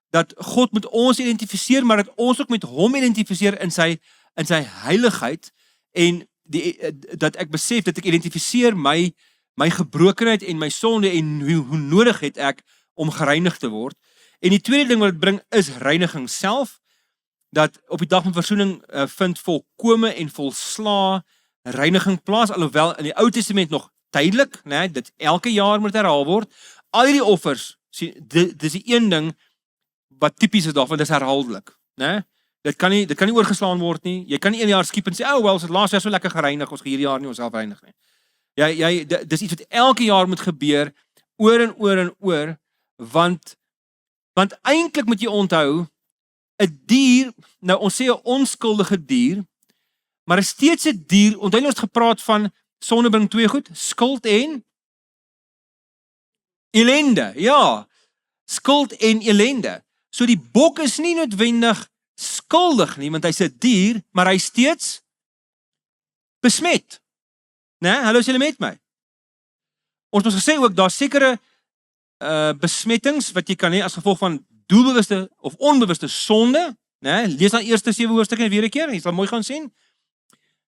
dat God met ons identifiseer, maar dat ons ook met hom identifiseer in sy heiligheid, en dat ek besef dat ek identifiseer my gebrokenheid en my sonde en hoe nodig het ek om gereinig te word. En die tweede ding wat dit bring is reiniging self, dat op die dag van versoening vind volkome en volslaa reiniging plaas, alhoewel in die Ou Testament nog tydelik, né, dit elke jaar moet herhaal word. Al hierdie offers, dis die een ding wat tipies is daarvan, dis herhaaldelik, né? Dit kan nie oorgeslaan word nie. Jy kan nie 1 jaar skiep en sê, "Oh, wel, ons het laas jaar so lekker gereinig, ons gaan hierdie jaar nie onsself reinig nie." Dis iets wat elke jaar moet gebeur, oor en oor en oor, want eintlik moet jy onthou, 'n dier, nou ons sê 'n onskuldige dier, maar is steeds 'n dier. Onthou ons het gepraat van sonde bring 2 goed, skuld en ellende. Ja, skuld en ellende. So die bok is nie noodwendig skuldig nie, want hy's 'n dier, maar hy steeds besmet. Né? Hallo, is julle met my? Ons het gesê ook daar's sekere besmettings wat jy kan hê as gevolg van doelbewuste of onbewuste sonde, né? Lees dan eerste 7 hoofstukke weer 'n keer, jy sal mooi gaan sien.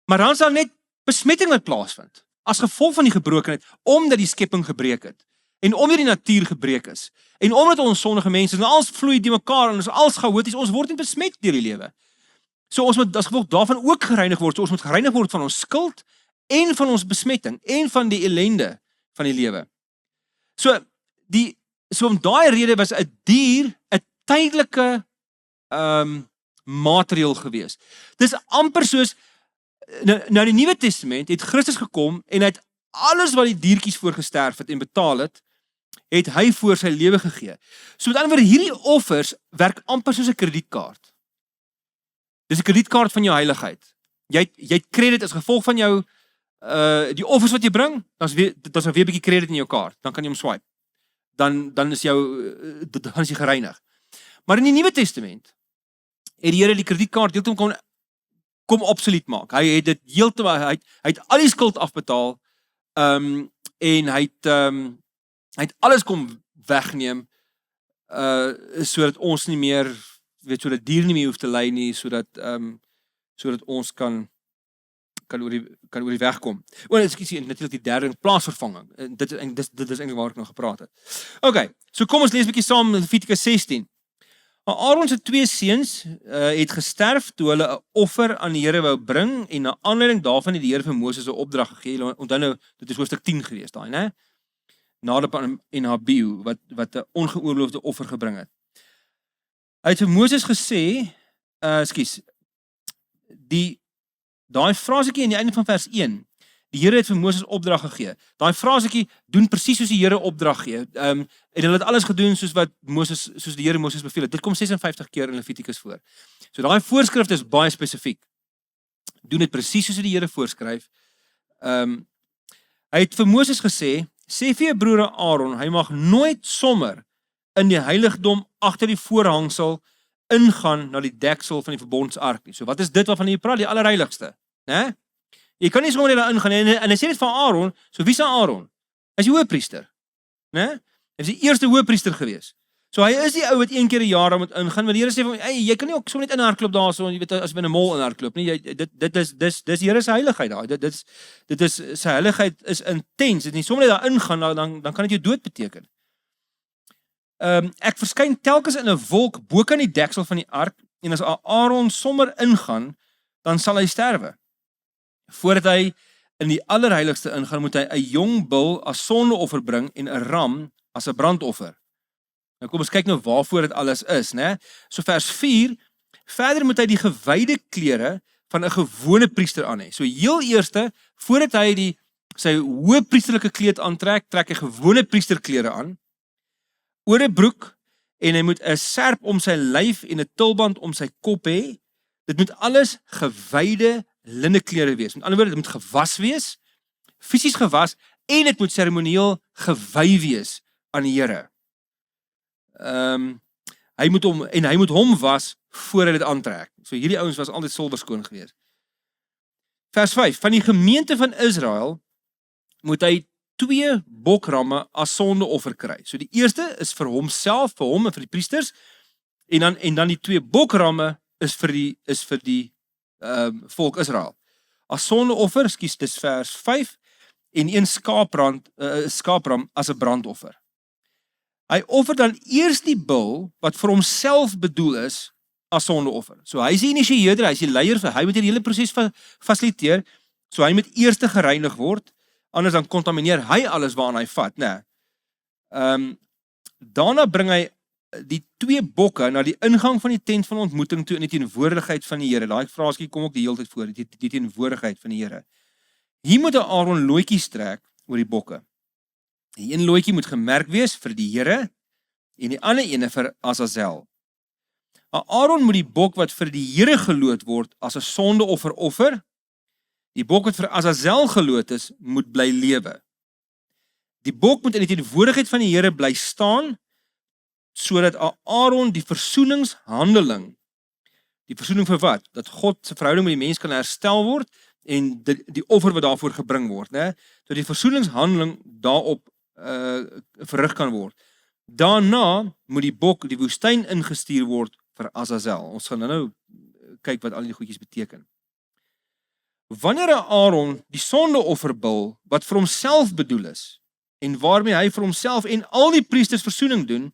Maar dan sal net besmetting wat plaasvind as gevolg van die gebrokenheid, omdat die skepping gebreek het en omdat die natuur gebreek is en omdat ons sondige mense en alles vloei die mekaar en ons als chaoties, ons word nie besmet deur die lewe. So ons moet as gevolg daarvan ook gereinig word. So ons moet gereinig word van ons skuld en van ons besmetting en van die ellende van die lewe. So om daai rede was 'n dier 'n tydelike materiaal gewees. Dis amper soos nou die Nuwe Testament het Christus gekom en hy het alles wat die diertjies voor gesterf het en betaal het hy voor sy lewe gegee. So met ander woorde, hierdie offers werk amper soos 'n kredietkaart. Dis 'n kredietkaart van jou heiligheid. Jy het krediet as gevolg van jou die offers wat jy bring, dan's weer 'n bietjie krediet in jou kaart. Dan kan jy hom swipe. Dan is jy gereinig. Maar in die Nuwe Testament het die Here die kredietkaart heeltemal kom obsolet maak. Hy het dit heeltemal hy het al die skuld afbetaal en hy het alles kom wegneem sodat ons nie meer sodat diere nie meer hoef te ly nie, sodat ons kan oor die weg kom. Ekskuus, natuurlik die derde plaasvervanging. Dit is eintlik waar ek nog gepraat het. Okay, so kom ons lees 'n bietjie saam Levitikus 16. Aaron se 2 seuns het gesterf toe hulle 'n offer aan die Here wou bring en na aanleiding daarvan het die Here vir Moses 'n opdrag gegee. Onthou nou, dit is hoofstuk 10 gewees daai, né? Nadab en Abihu wat 'n ongeoorloofde offer gebring het. Hy het vir Moses gesê, daai frasetjie aan die einde van vers 1. Die Here het vir Moses opdrag gegee. Daai frasetjie doen presies soos die Here opdrag gee. En hulle het alles gedoen soos die Here Moses beveel het. Dit kom 56 keer in Levitikus voor. So daai voorskrif is baie spesifiek. Doen dit presies soos die Here voorskryf. Hy het vir Moses gesê, sê vir jou broer Aaron, hy mag nooit sommer in die heiligdom agter die voorhangsel ingaan na die deksel van die verbondsark nie. So wat is dit waarvan jy praat? Die allerheiligste, né? Jy kan nie sommer daar ingaan en hy sê dit van Aaron. So wie is Aaron? Hy is die hoëpriester, né? Hy is die eerste hoëpriester gewees. So hy is die ou wat 1 keer 'n jaar daar moet ingaan, maar die Here sê van, jy kan nie ook sommer net inhardloop daarso, jy weet as jy in 'n mol inhardloop nie. Dis die Here se heiligheid daai. Dit is sy heiligheid is intens. As jy sommer net daar ingaan, dan kan dit jou dood beteken. Ek verskyn telkens in 'n wolk bo kan die deksel van die ark en as Aaron sommer ingaan, dan sal hy sterwe. Voordat hy in die allerheiligste ingaan, moet hy 'n jong bul as sondeoffer bring en 'n ram as 'n brandoffer. Nou kom ons kyk nou waarvoor dit alles is, né? So vers 4, verder moet hy die gewyde klere van 'n gewone priester aan hê. So heel eerste, voordat hy sy hoëpriesterlike kleed aantrek, trek hy gewone priesterklere aan. Oor 'n broek en hy moet 'n serp om sy lyf en 'n tulband om sy kop hê. Dit moet alles gewyde linneklere wees. Met ander woorde, dit moet gewas wees, fisies gewas en dit moet seremonieel gewy wees aan die Here. Hy moet hom was voor hy dit aantrek. So hierdie ouens was altyd silwerskoon geweest. Vers 5, van die gemeente van Israel moet hy 2 bokramme as sondeoffer kry. So die eerste is vir homself, vir hom en vir die priesters, en dan die 2 bokramme is vir die volk Israel. As sondeoffer, dis vers 5, en 1 skaapram as 'n brandoffer. Hy offer dan eers die bul wat vir homself bedoel is as sondeoffer. So hy is die initieerder, hy is die leier, so hy moet die hele proses fasiliteer, so hy moet eers gereinig word, anders dan kontamineer hy alles waaraan hy vat, né? Daarna bring hy die 2 bokke na die ingang van die tent van ontmoeting toe in die teenwoordigheid van die Here. Daai fraasie kom ook die hele tyd voor, die teenwoordigheid van die Here. Hier moet Aaron lootjies trek oor die bokke. Die een lootjie moet gemerk wees vir die Here en die ander ene vir Azazel. Aaron moet die bok wat vir die Here geloot word as 'n sondeoffer offer. Die bok wat vir Azazel geloot is, moet bly lewe. Die bok moet in die teenwoordigheid van die Here bly staan, sodat Aaron die versoeningshandeling, die versoening vir wat? Dat God se verhouding met die mens kan herstel word en die offer wat daarvoor gebring word, né? Dat die versoeningshandeling daarop verrig kan word. Daarna moet die bok die woestyn ingestuur word vir Azazel. Ons gaan nou kyk wat al die goedjies beteken. Wanneer Aaron die sondeofferbul wat vir homself bedoel is en waarmee hy vir homself en al die priesters versoening doen,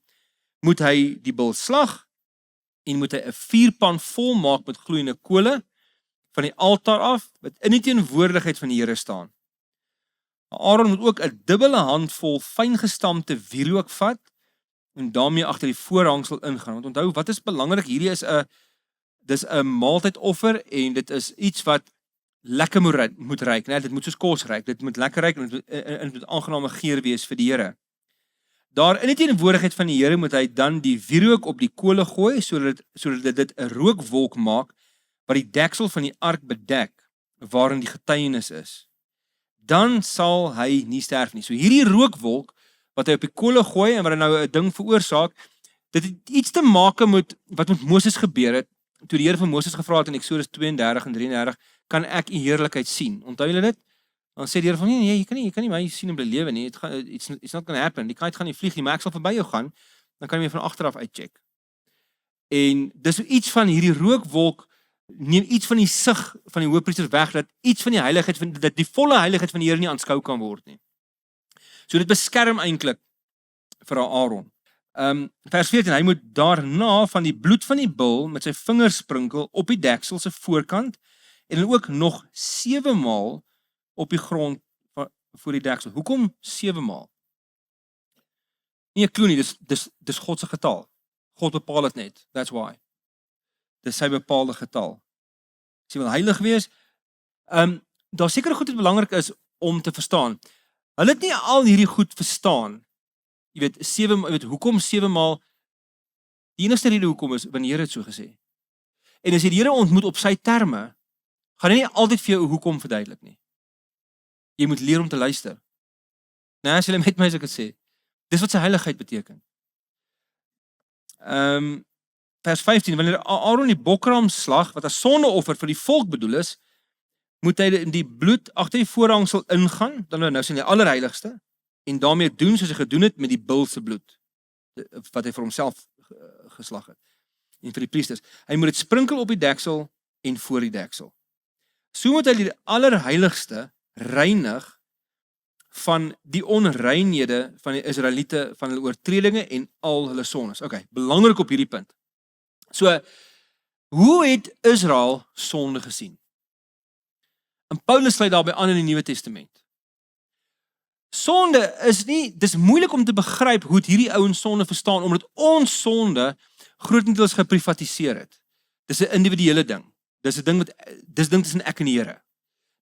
moet hy die bul slag en moet hy 'n vuurpan vol maak met gloeiende kole van die altaar af wat in die teenwoordigheid van die Here staan. Aaron moet ook 'n dubbele handvol fyngestampte wierook vat en daarmee agter die voorhangsel ingaan. Want onthou, wat is belangrik? Hierdie is 'n maaltydoffer en dit is iets wat lekker moet ruik, né? Dit moet soos kos ruik. Dit moet lekker ruik en dit moet aangename geur wees vir die Here. Daar in die teenwoordigheid van die Here moet hy dan die wierook op die kole gooi sodat dit 'n rookwolk maak wat die deksel van die ark bedek waarin die getuienis is. Dan sal hy nie sterf nie. So hierdie rookwolk wat hy op die kole gooi en wat nou 'n ding veroorsaak, dit het iets te maak met wat met Moses gebeur het toe die Here vir Moses gevra het in Eksodus 32 en 33, kan ek u heerlikheid sien? Onthou julle dit? Dan sê die Here van nee, jy kan nie my sien en bly lewe nie. It's not going to happen. Die kite gaan nie vlieg nie, maar ek sal verby jou gaan. Dan kan jy van agteraf uitcheck. En dis iets van hierdie rookwolk neem iets van die sig van die hoëpriester weg, dat iets van die heiligheid dat die volle heiligheid van die Here nie aanskou kan word nie. So dit beskerm eintlik vir Aaron. Vers 14, hy moet daarna van die bloed van die bul met sy vingers sprinkel op die deksel se voorkant en dan ook nog 7 maal op die grond voor die deksel. Hoekom 7 maal? Nie 'n klou nie, dis God se getal. God bepaal dit net. That's why. Dis sy bepaalde getal. As jy wil heilig wees, daar seker goed wat belangrik is om te verstaan. Hulle het nie al hierdie goed verstaan. Jy weet, hoekom 7 maal? Die enigste rede hoekom is, want die Here het so gesê. En as jy die Here ontmoet op sy terme, gaan hy nie altyd vir jou 'n hoekom verduidelik nie. Jy moet leer om te luister. Nou, as jy met my so kan sê, dis wat sy heiligheid beteken. Vers 15, wanneer Aaron die bokraam slag, wat as sondeoffer vir die volk bedoel is, moet hy die bloed agter die voorhangsel ingaan, dan nou sien die allerheiligste, en daarmee doen soos hy gedoen het met die bul se bloed, wat hy vir homself geslag het, en vir die priesters. Hy moet dit sprinkel op die deksel en voor die deksel. So moet hy die allerheiligste reinig van die onreinhede van die Israeliete, van hulle oortredinge en al hulle sondes. Okay, belangrik op hierdie punt. So, hoe het Israel sonde gesien? En Paulus sluit daarby aan in die Nuwe Testament. Sonde is nie, dis moeilik om te begryp hoe hierdie ouens sonde verstaan, omdat ons sonde grootendeels geprivatiseer het. Dis 'n individuele ding. Dis 'n ding tussen ek en die Here.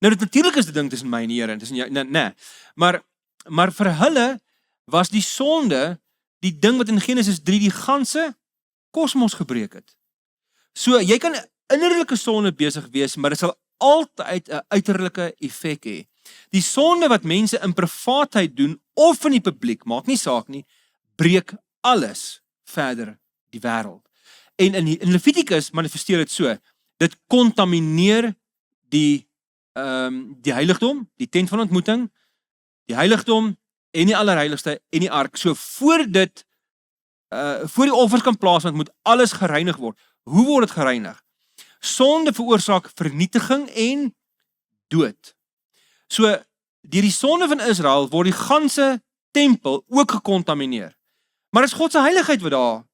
Nou dit natuurlik is die ding tussen my en die Here en tussen jou, nee. Maar vir hulle was die sonde die ding wat in Genesis 3 die ganse kosmos gebreek het. So jy kan innerlike sonde besig wees, maar dit sal altyd 'n uiterlike effek hê. Die sonde wat mense in privaatheid doen of in die publiek, maak nie saak nie, breek alles verder die wêreld. En in Levitikus manifesteer dit so, dit kontamineer die heiligdom, die tent van ontmoeting, die heiligdom en die allerheiligste en die ark. So voor die offers kan plaasvind, moet alles gereinig word. Hoe word dit gereinig? Sonde veroorsaak vernietiging en dood. So deur die sonde van Israel word die ganse tempel ook gekontamineer. Maar dit is God se heiligheid wat daar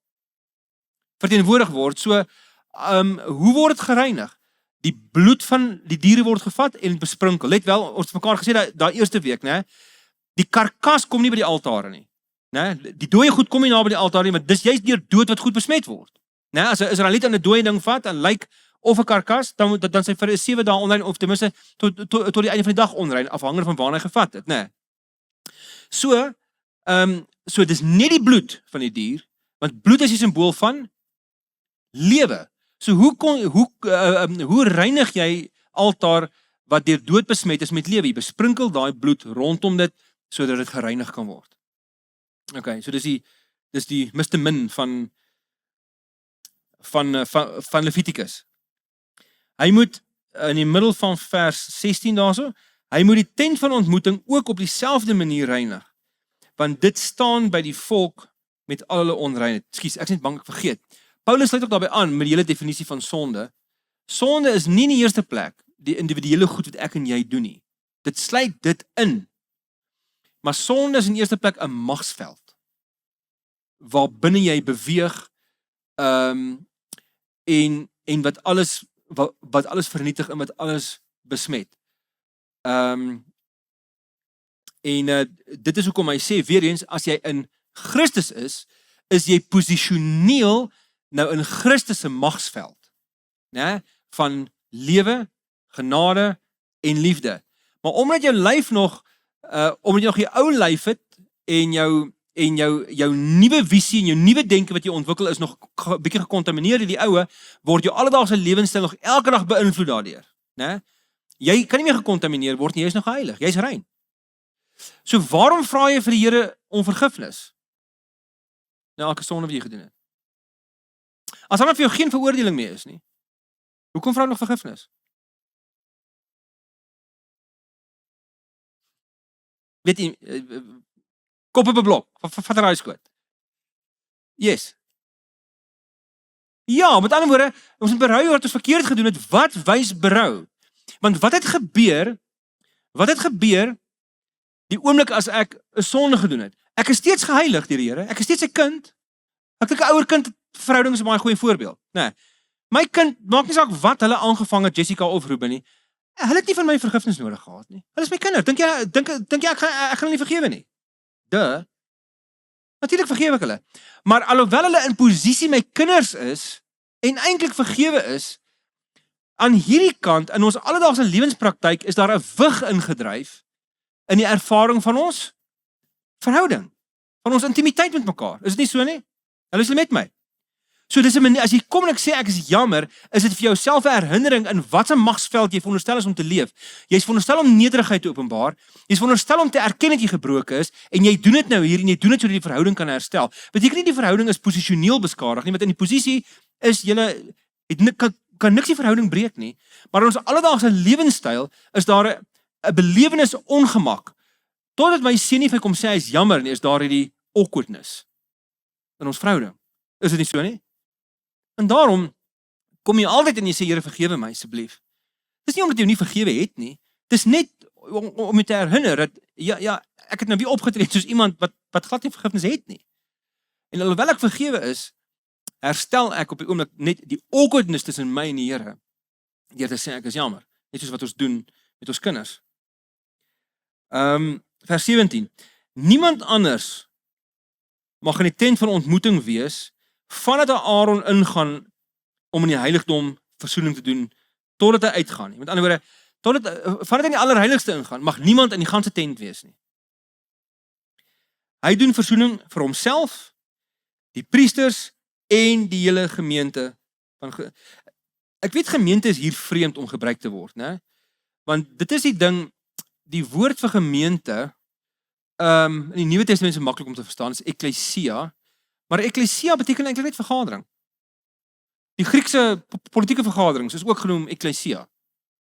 verteenwoordig word. So hoe word dit gereinig? Die bloed van die diere word gevat en besprinkel. Let wel, ons het mekaar gesê daai eerste week, né? Die karkas kom nie by die altare nie. Né? Die dooie goed kom nie na by die altaar nie, maar dis juist deur dood wat goed besmet word. Né? As 'n Israeliet aan 'n dooie ding vat en lyk of 'n karkas, dan sy vir 7 dae onrein of ten minste tot die einde van die dag onrein, afhangende van waar hy gevat het, né? So dis nie die bloed van die dier, want bloed is die simbool van lewe. So hoe reinig jy altaar wat deur dood besmet is met lewe? Jy besprinkel daai bloed rondom dit sodat dit gereinig kan word. Okay, so dis die Mr. Min van Levitikus. Hy moet in die middel van vers 16 daarso, hy moet die tent van ontmoeting ook op dieselfde manier reinig. Want dit staan by die volk met al hulle onreinheid. Ekskuus, ek is net bang ek vergeet. Paulus sluit ook daarbey aan met die hele definisie van sonde. Sonde is nie in die eerste plek die individuele goed wat ek en jy doen nie. Dit sluit dit in. Maar sonde is in eerste plek 'n magsveld waar binne jy beweeg en wat alles vernietig en wat alles besmet. Dit is hoekom hy sê weer eens, as jy in Christus is jy posisioneel nou in Christus se magsveld, né, van lewe, genade en liefde. Maar omdat jou lyf nog omdat jy nog jou ou lyf het en jou nuwe visie en jou nuwe denke wat jy ontwikkel is nog 'n bietjie gekontamineer deur die oue, word jou alledaagse lewenstyl nog elke dag beïnvloed daardeur, né? Jy kan nie meer gekontamineer word nie, jy is nog heilig, jy's rein. So waarom vra jy vir die Here om vergifnis? Nou elke sonde wat jy gedoen het. As daar vir jou geen veroordeling meer is nie, hoekom vra jy nog vergifnis? Weet jy, kop op 'n blok, vat 'n raaiskoot. Yes. Ja, met ander woorde, ons moet berou oor wat ons verkeerd gedoen het. Wat wys berou? Want wat het gebeur die oomblik as ek 'n sonde gedoen het? Ek is steeds geheilig deur die Here. Ek is steeds 'n kind. Ek dink 'n ouer-kind verhouding is 'n baie goeie voorbeeld, né? Nee, my kind maak nie saak wat hulle aangevang het, Jessica of Ruben nie. Hulle het nie van my vergifnis nodig gehad nie. Hulle is my kinders. Dink jy ek gaan hulle nie vergewe nie? Natuurlik vergewe ek hulle. Maar alhoewel hulle in posisie my kinders is en eintlik vergewe is, aan hierdie kant in ons alledaagse lewenspraktyk is daar 'n wig ingedryf in die ervaring van ons verhouding, van ons intimiteit met mekaar. Is dit nie so nie? Hulle is met my. So dis 'n manier, as jy kom en ek sê ek is jammer, is dit vir jouself 'n herinnering in watter magsveld jy veronderstel is om te leef. Jy's veronderstel om nederigheid te openbaar. Jy's veronderstel om te erken dat jy gebroken is en jy doen dit nou hier en jy doen dit sodat die verhouding kan herstel. Beteken nie die verhouding is posisioneel beskadig nie, want in die posisie is julle kan niks die verhouding breek nie. Maar in ons alledaagse lewenstyl is daar 'n belewenis ongemak. Totdat my seun nie vir kom sê hy is jammer nie, is daar hierdie awkwardness in ons verhouding. Is dit nie so nie? En daarom kom jy altyd en jy sê, Here, vergewe my asseblief. Dis nie omdat jy nie vergewe het nie. Dis net om jy te herinner dat ja, ek het nou weer opgetree soos iemand wat glad nie vergifnis het nie. En alhoewel ek vergewe is, herstel ek op die oomblik net die awkwardness tussen my en die Here. Deur te sê ek is jammer, net soos wat ons doen met ons kinders. Vers 17. Niemand anders mag in die tent van ontmoeting wees vandat Aaron ingaan om in die heiligdom versoening te doen totdat hy uitgaan nie. Met ander woorde, vandat hy in die allerheiligste ingaan, mag niemand in die ganse tent wees nie. Hy doen versoening vir homself, die priesters en die hele gemeente. Ek weet gemeente is hier vreemd om gebruik te word, né? Want dit is die ding, die woord vir gemeente in die Nuwe Testament is maklik om te verstaan, is ekklesia. Maar ekklesia beteken eintlik net vergadering. Die Griekse politieke vergaderings is ook genoem ekklesia.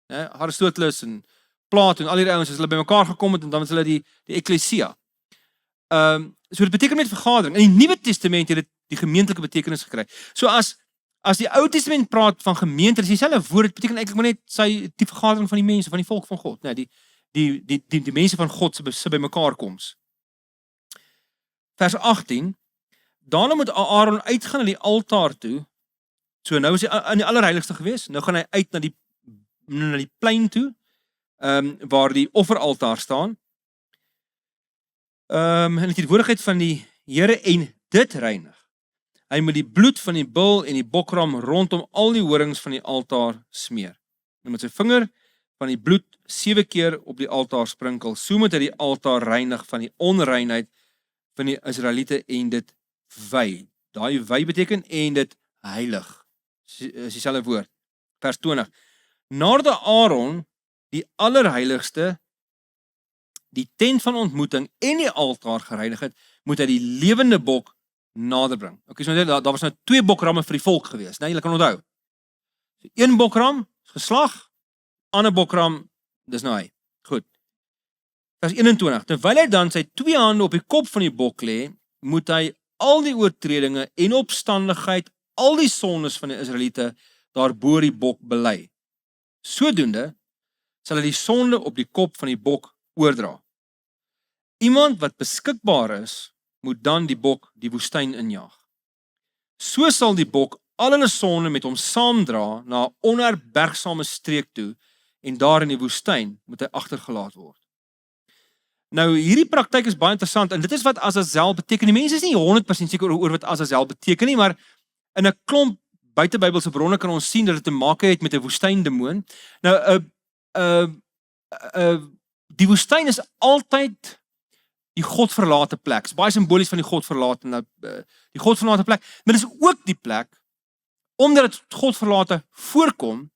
Aristoteles en Plato en al die ouens, as hulle bymekaar gekom het en dan is hulle die ekklesia. So dit beteken net vergadering. In die Nuwe Testament het dit die gemeentelike betekenis gekry. So as die Ou Testament praat van gemeente, dis dieselfde woord, dit beteken eintlik maar net die vergadering van die mense, van die volk van God, nee, die mense van God se bymekaar koms. Vers 18. Daarna moet Aaron uitgaan na die altaar toe So nou is hy in die allerheiligste gewees. Nou gaan hy uit na die plein toe, waar die offeraltaar staan. In die teenwoordigheid van die Here en dit reinig. Hy moet die bloed van die bul en die bokram rondom al die horings van die altaar smeer. En met sy vinger van die bloed 7 keer op die altaar sprinkel. So moet hy die altaar reinig van die onreinheid van die Israeliete en dit wy. Daai wy beteken en dit heilig. Is dieselfde woord. Vers 20. Nadat Aaron die allerheiligste, die tent van ontmoeting en die altaar gereinig het, moet hy die lewende bok naderbring. Okay, so daar was nou 2 bokramme vir die volk gewees, né? Julle kan onthou. So 1 bokram is geslag, ander bokram, dis nou hy. Goed. Vers 21. Terwyl hy dan sy 2 hande op die kop van die bok lê, moet hy al die oortredinge en opstandigheid, al die sondes van die Israeliete daarbo die bok bely. Sodoende sal hy die sonde op die kop van die bok oordra. Iemand wat beskikbaar is, moet dan die bok die woestyn injaag. So sal die bok al hulle sonde met hom saamdra na 'n onherbergsame streek toe en daar in die woestyn moet hy agtergelaat word. Nou hierdie praktyk is baie interessant en dit is wat Azazel beteken. Die mense is nie 100% seker oor wat Azazel beteken nie, maar in 'n klomp buitebybelse bronne kan ons sien dat dit te maak het met 'n woestyndemoon. Nou die woestyn is altyd die godverlate plek. Dit is baie simbolies van die godverlate plek, maar dit is ook die plek omdat dit godverlate voorkom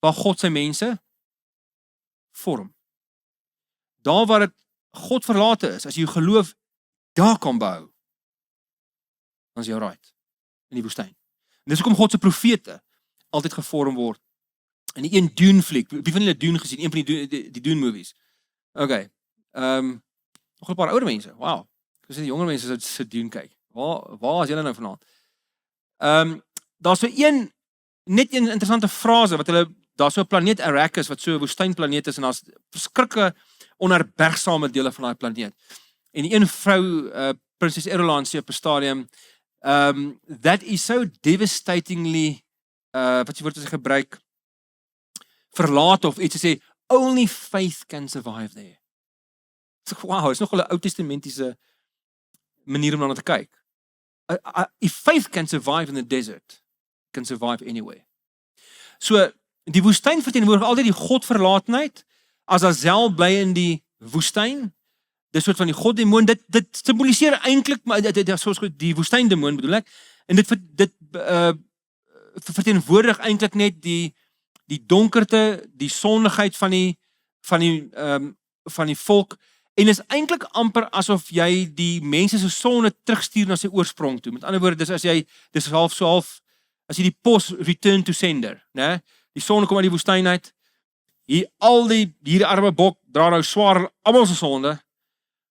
waar God sy mense vorm. Daar waar dit godverlate is, as jy geloof daar kan behou, dan is jy right in die woestyn. En dis hoekom God se profete altyd gevorm word. In die een Dune fliek, wie van julle Dune gesien? Een van die Dune movies. Okay. Nog 'n paar ouer mense. Wow. Ek sê die jonger mense se Dune kyk. Waar is julle nou vanaand? Daar's so net een interessante frase wat hulle daar's so 'n planeet Arrakis wat so 'n woestynplaneet is en daar's verskriklike onherbergsame dele van daai planeet. En die een vrou, Prinses Irulan sê op 'n stadium, that is so devastatingly, wat jy woord as gebruik, verlaat of iets te sê, only faith can survive there. Wow, is nog 'n Ou Testamentiese manier om daarna te kyk. If faith can survive in the desert, can survive anywhere. So, die woestyn verteenwoordig altyd die godverlatenheid. Azazel bly in die woestyn. Dis soort van die goddemoon. Dit simboliseer eintlik, maar soos die woestyndemoon bedoel ek. En dit verteenwoordig eintlik net die donkerte, die sondigheid van die volk. En is eintlik amper asof jy die mense se sonde terugstuur na sy oorsprong toe. Met ander woorde, dis half as jy die pos return to sender, né? Die sonde kom uit die woestyn uit. Hierdie arme bok dra nou swaar almal se sonde.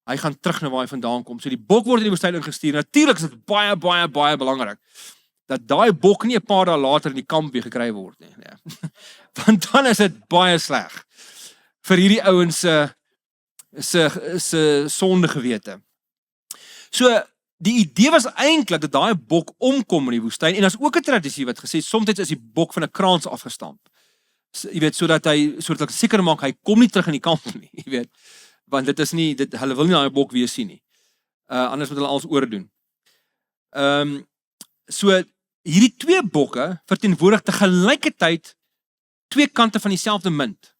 Hy gaan terug na waar hy vandaan kom. So die bok word in die woestyn ingestuur. Natuurlik is dit baie baie baie belangrik dat daai bok nie 'n paar dae later in die kamp weer gekry word nie. Want dan is dit baie sleg vir hierdie ouens se sonde gewete. So die idee was eintlik dat daai bok omkom in die woestyn en daar's ook 'n tradisie wat gesê soms is die bok van 'n kraans afgestamp. Jy weet sodat hy seker maak hy kom nie terug in die kamp nie, jy weet. Want dit is nie hulle wil nie daai bok weer sien nie. Anders moet hulle alles oordoen. So hierdie 2 bokke verteenwoordig te gelykertyd 2 kante van dieselfde munt.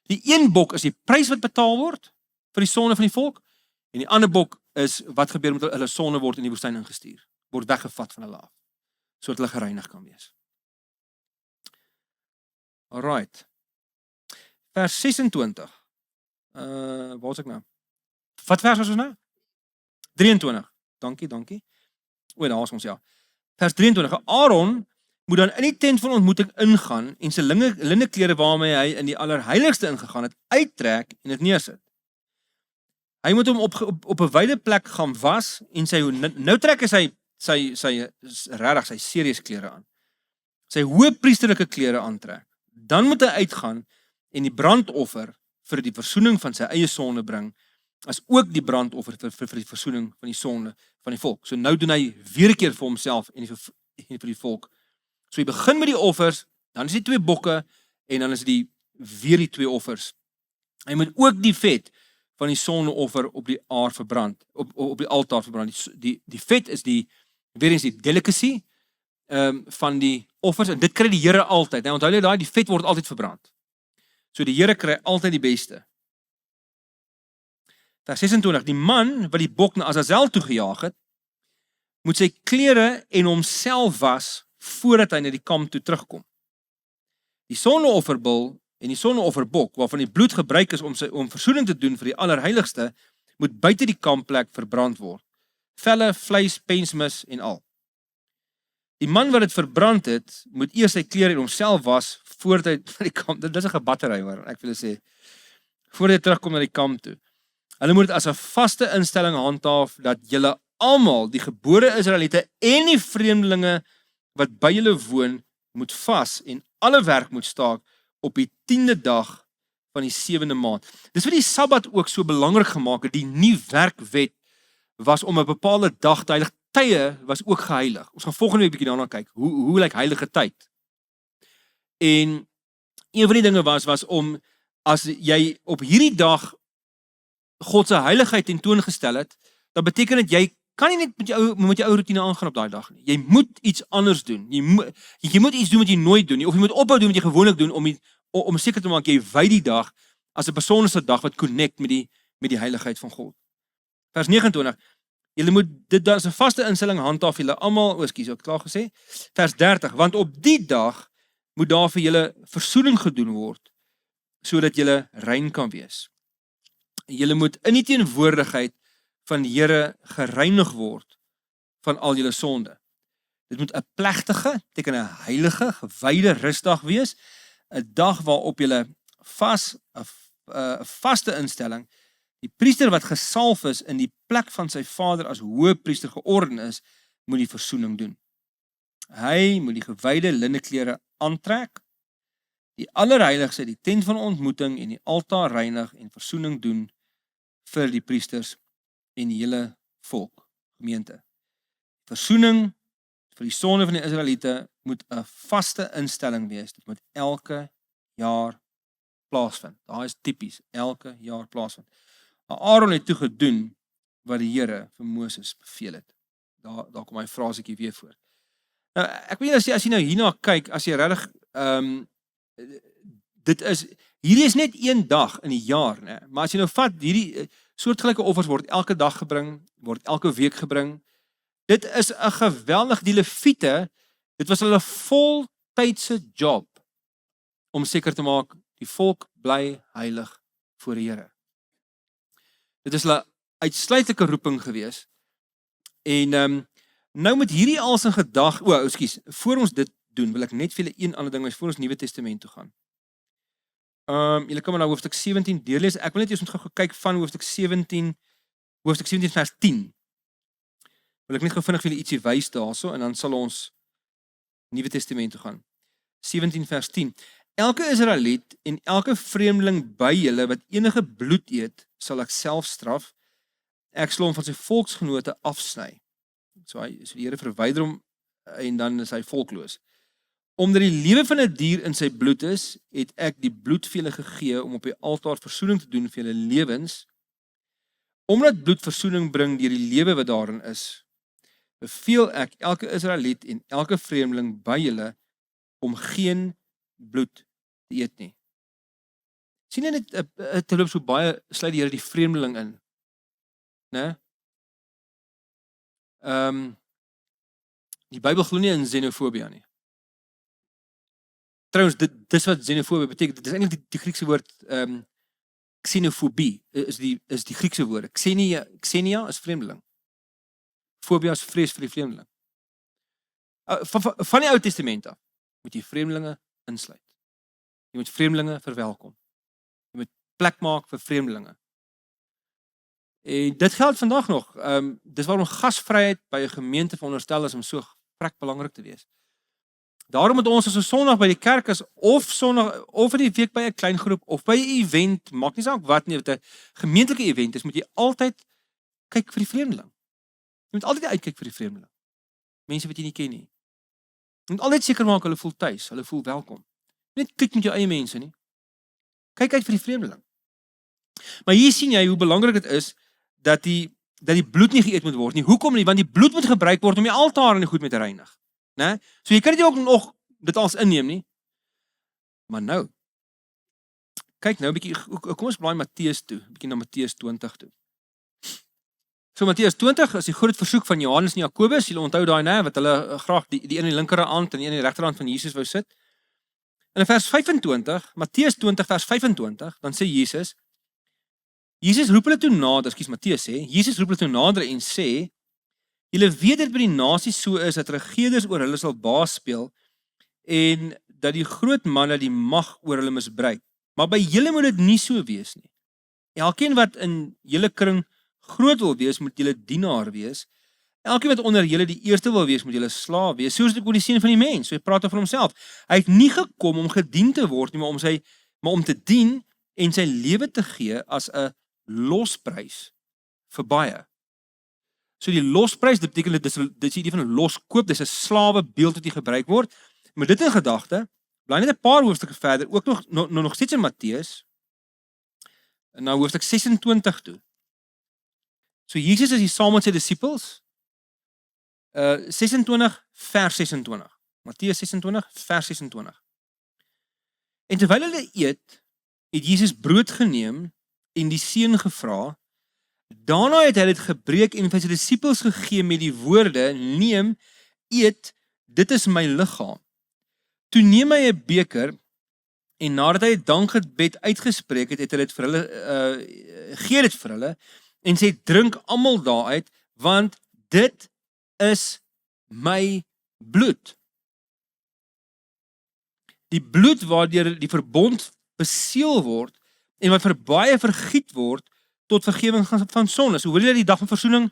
Die een bok is die prys wat betaal word vir die sonde van die volk en die ander bok is wat gebeur met hulle sonde word in die woestyn ingestuur, word weggevat van hulle af, sodat hulle gereinig kan wees. Alright. Vers 26. Waar is ek nou? Wat vers was ons nou? 23. Dankie. Daar is ons, ja. Vers 23. Aaron moet dan in die tent van ontmoeting ingaan en sy linne klere waarmee hy in die allerheiligste ingegaan het, uittrek en dit neersit. Hy moet hom op 'n wyde plek gaan was en nou trek hy sy serieus klere aan. Sy hoë priesterlike klere aantrek. Dan moet hy uitgaan en die brandoffer vir die versoening van sy eie sonde bring, as ook die brandoffer vir die versoening van die sonde van die volk. So nou doen hy weer 'n keer vir homself en vir die volk So jy begin met die offers, dan is die 2 bokke en dan is die weer die 2 offers. Hy moet ook die vet van die sondeoffer op die aar verbrand, op die altaar verbrand. Die vet is weer eens die delicacy van die offers en dit kry die Here altyd. Nou onthou jy daai, die vet word altyd verbrand. So die Here kry altyd die beste. Vers 26, die man wat die bok na Azazel toegejaag het, moet sy klere en homself was voordat hy na die kamp toe terugkom. Die sondeofferbul en die sondeofferbok waarvan die bloed gebruik is om versoening te doen vir die allerheiligste, moet buite die kampplek verbrand word. Velle, vleis, pensmis en al. Die man wat dit verbrand het, moet eers sy klere en homself was voordat hy na die kamp, dit is 'n gebattery hoor, ek wil sê, voordat hy terugkom na die kamp toe. Hulle moet dit as 'n vaste instelling handhaaf dat julle almal, die gebore Israeliete en die vreemdelinge wat by julle woon, moet vas en alle werk moet staak op die 10de dag van die 7de maand. Dis wat die Sabbat ook so belangrik gemaak het. Die nie-werkwet was om 'n bepaalde dag te heilig. Tye was ook geheilig. Ons gaan volgende week bietjie daarna kyk. Hoe lyk heilige tyd? En een van die dinge was om, as jy op hierdie dag God se heiligheid tentoongestel het, dan beteken dit jy kan nie net met jou ou roetine aangaan op daai dag nie. Jy moet iets anders doen. Jy moet iets doen wat jy nooit doen nie, of jy moet ophou doen wat jy gewoonlik doen om seker te maak jy wy die dag as 'n besonderse dag wat connect met die heiligheid van God. Vers 29. Julle moet dit as 'n vaste instelling handhaaf, julle almal, ek het klaar gesê. Vers 30. Want op die dag moet daar vir julle versoening gedoen word sodat julle rein kan wees. Julle moet in die teenwoordigheid van die Here gereinig word van al julle sonde. Dit moet 'n plegtige, beteken 'n heilige, gewyde rusdag wees, 'n dag waarop julle vas, 'n vaste instelling, die priester wat gesalf is in die plek van sy vader as hoëpriester georden is, moet die versoening doen. Hy moet die gewyde linneklere aantrek, die allerheiligste, die tent van ontmoeting en die altaar reinig en versoening doen vir die priesters en die hele volk, gemeente. Versoening vir die sonde van die Israeliete moet 'n vaste instelling wees. Dit moet elke jaar plaasvind. Daar is tipies, elke jaar plaasvind. Aaron het toe gedoen wat die Here vir Moses beveel het. Daar kom hy frasetjie weer voor. Nou, ek weet as jy nou hierna kyk, as jy regtig hierdie is net een dag in die jaar, né? Maar as jy nou vat, hierdie soortgelyke offers word elke dag gebring, word elke week gebring. Dit is 'n geweldig, die Lewiete, dit was hulle voltydse job om seker te maak die volk bly heilig voor die Here. Dit is hulle uitsluitlike roeping gewees. En nou met hierdie als in voor ons dit doen, wil ek net vir julle een ander ding, voor ons Nuwe Testament toe gaan. Julle kan maar nou hoofstuk 17 deurlees. Ek wil net eers moet gou kyk van hoofstuk 17 vers 10. Wil ek net gou vinnig vir julle ietsie wys daarso en dan sal ons Nuwe Testament toe gaan. 17 vers 10. Elke Israeliet en elke vreemdeling by julle wat enige bloed eet, sal ek self straf. Ek sal hom van sy volksgenote afsny. So die Here verwyder hom en dan is hy volkloos. Omdat die lewe van 'n dier in sy bloed is, het ek die bloed vir julle gegee om op die altaar versoening te doen vir julle lewens. Omdat bloed versoening bring deur die lewe wat daarin is, beveel ek elke Israeliet en elke vreemdeling by julle om geen bloed te eet nie. Sien jy net, terloop so baie sluit die Here die vreemdeling in, né? Die Bybel glo nie in xenofobie nie. Trouwens, dis wat xenofobie beteken. Dit is eintlik die Griekse woord xenofobie is die Griekse woord. Xenia is vreemdeling. Fobia is vrees vir die vreemdeling. Van die Ou Testament af moet jy vreemdelinge insluit. Jy moet vreemdelinge verwelkom. Jy moet plek maak vir vreemdelinge. En dit geld vandag nog. Dis waarom gasvryheid by 'n gemeente veronderstel is om so belangrik te wees. Daarom moet ons as 'n Sondag by die kerk is, of in die week by 'n klein groep, of by 'n event, maak nie saak wat nie, wat 'n gemeentelike event is, moet jy altyd kyk vir die vreemdeling. Jy moet altyd uitkyk vir die vreemdeling. Mense wat jy nie ken nie. Jy moet altyd seker maak hulle voel tuis, hulle voel welkom. Net kyk met jou eie mense nie. Kyk uit vir die vreemdeling. Maar hier sien jy hoe belangrik dit is dat die bloed nie geëet moet word nie. Hoekom nie? Want die bloed moet gebruik word om die altaar en die goed mee te reinig, né? So jy kan dit ook nog dit als inneem nie. Maar nou, kyk nou 'n bietjie, kom ons blaai Matteus toe, bietjie na Matteus 20 toe. So Matteus 20 is die groot versoek van Johannes en Jakobus. Julle onthou daai, né, wat hulle graag die een aan die linkerhand en die een aan die regterhand van Jesus wou sit. In vers 25, Matteus 20 vers 25, dan sê Jesus roep hulle toe nader, Matteus sê, Jesus roep hulle toe nader en sê, julle weet dit by die nasies so is, dat regerders oor hulle sal baas speel, en dat die groot manne die mag oor hulle misbruik. Maar by julle moet dit nie so wees nie. Elkeen wat in julle kring groot wil wees, moet julle dienaar wees. Elkeen wat onder julle die eerste wil wees, moet julle slaaf wees. So is dit ook die seun van die mens. So hy praat van homself. Hy het nie gekom om gedien te word nie, maar om te dien en sy lewe te gee as 'n losprys vir baie. So die losprys, dit beteken dit is die idee van 'n loskoop, dis 'n slawe beeld wat hier gebruik word. Met dit in gedagte, bly net 'n paar hoofstukke verder, ook nog steeds in Matteus, en nou hoofstuk 26 toe. So Jesus is hier saam met sy disippels, 26 vers 26. Matteus 26 vers 26. En terwyl hulle eet, het Jesus brood geneem en die seën gevra. Daarna het hy dit gebreek en vir sy disippels gegee met die woorde: neem, eet, dit is my liggaam. Toe neem hy 'n beker en nadat hy 'n dankgebed uitgespreek het, het hy dit vir hulle gee dit vir hulle en sê: drink almal daaruit, want dit is my bloed. Die bloed waardeur die verbond beseël word en wat vir baie vergiet word tot vergewing van sonde. So hoor jy die dag van versoening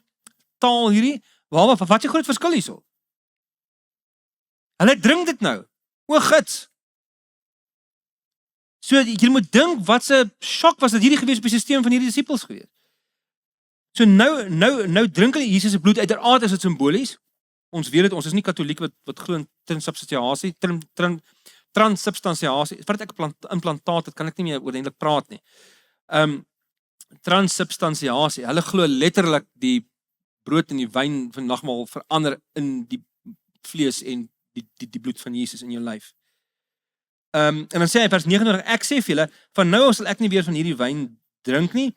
taal hierdie? Wat is die groot verskil hierso? Hulle drink dit nou. O, gits. So jy moet dink wat 'n sjok was dit hierdie gewees op die stelsel van hierdie disippels gewees. So nou drink hulle Jesus se bloed. Uiteraard is dit simbolies. Ons weet dit, ons is nie katoliek wat glo in transubstansiasie, transubstansiasie. Voordat ek implantaat het, kan ek nie meer oordenlik praat nie. Transubstansiasie. Hulle glo letterlik die brood en die wyn van nagmaal verander in die vlees en die bloed van Jesus in jou lyf. En dan sê hy vers 29, ek sê vir julle, van nou af sal ek nie weer van hierdie wyn drink nie,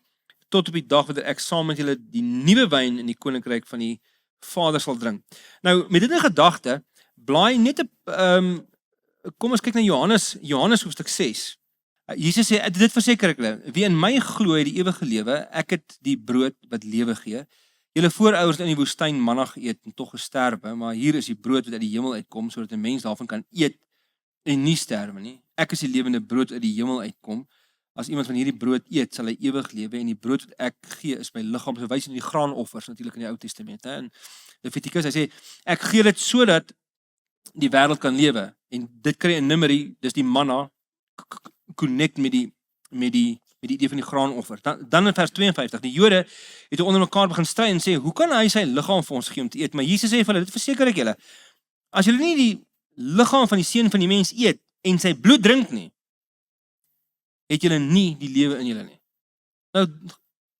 tot op die dag wanneer ek saam met julle die nuwe wyn in die koninkryk van die Vader sal drink. Nou, met dit in gedagte, blaai net kom ons kyk na Johannes hoofstuk 6. Jesus sê, dit verseker ek julle, wie in my glo het die ewige lewe, ek het die brood wat lewe gee. Julle voorouers in die woestyn manna geëet en tog gesterwe, maar hier is die brood wat uit die hemel uitkom, sodat 'n mens daarvan kan eet en nie sterwe nie. Ek is die lewende brood uit die hemel uitkom. As iemand van hierdie brood eet, sal hy ewig lewe en die brood wat ek gee is my liggaam. So wys in die graanoffers natuurlik in die Ou Testament, hè. En Levitikus, hy sê ek gee dit sodat die wêreld kan lewe. En dit kry in Numeri, dis die manna connect met die idee van die graanoffer. Dan in vers 52, die Jode het onder mekaar begin stry en sê, hoe kan hy sy liggaam vir ons gee om te eet? Maar Jesus sê vir hulle, dit verseker ek julle, as julle nie die liggaam van die seun van die mens eet en sy bloed drink nie, het julle nie die lewe in julle nie. Nou,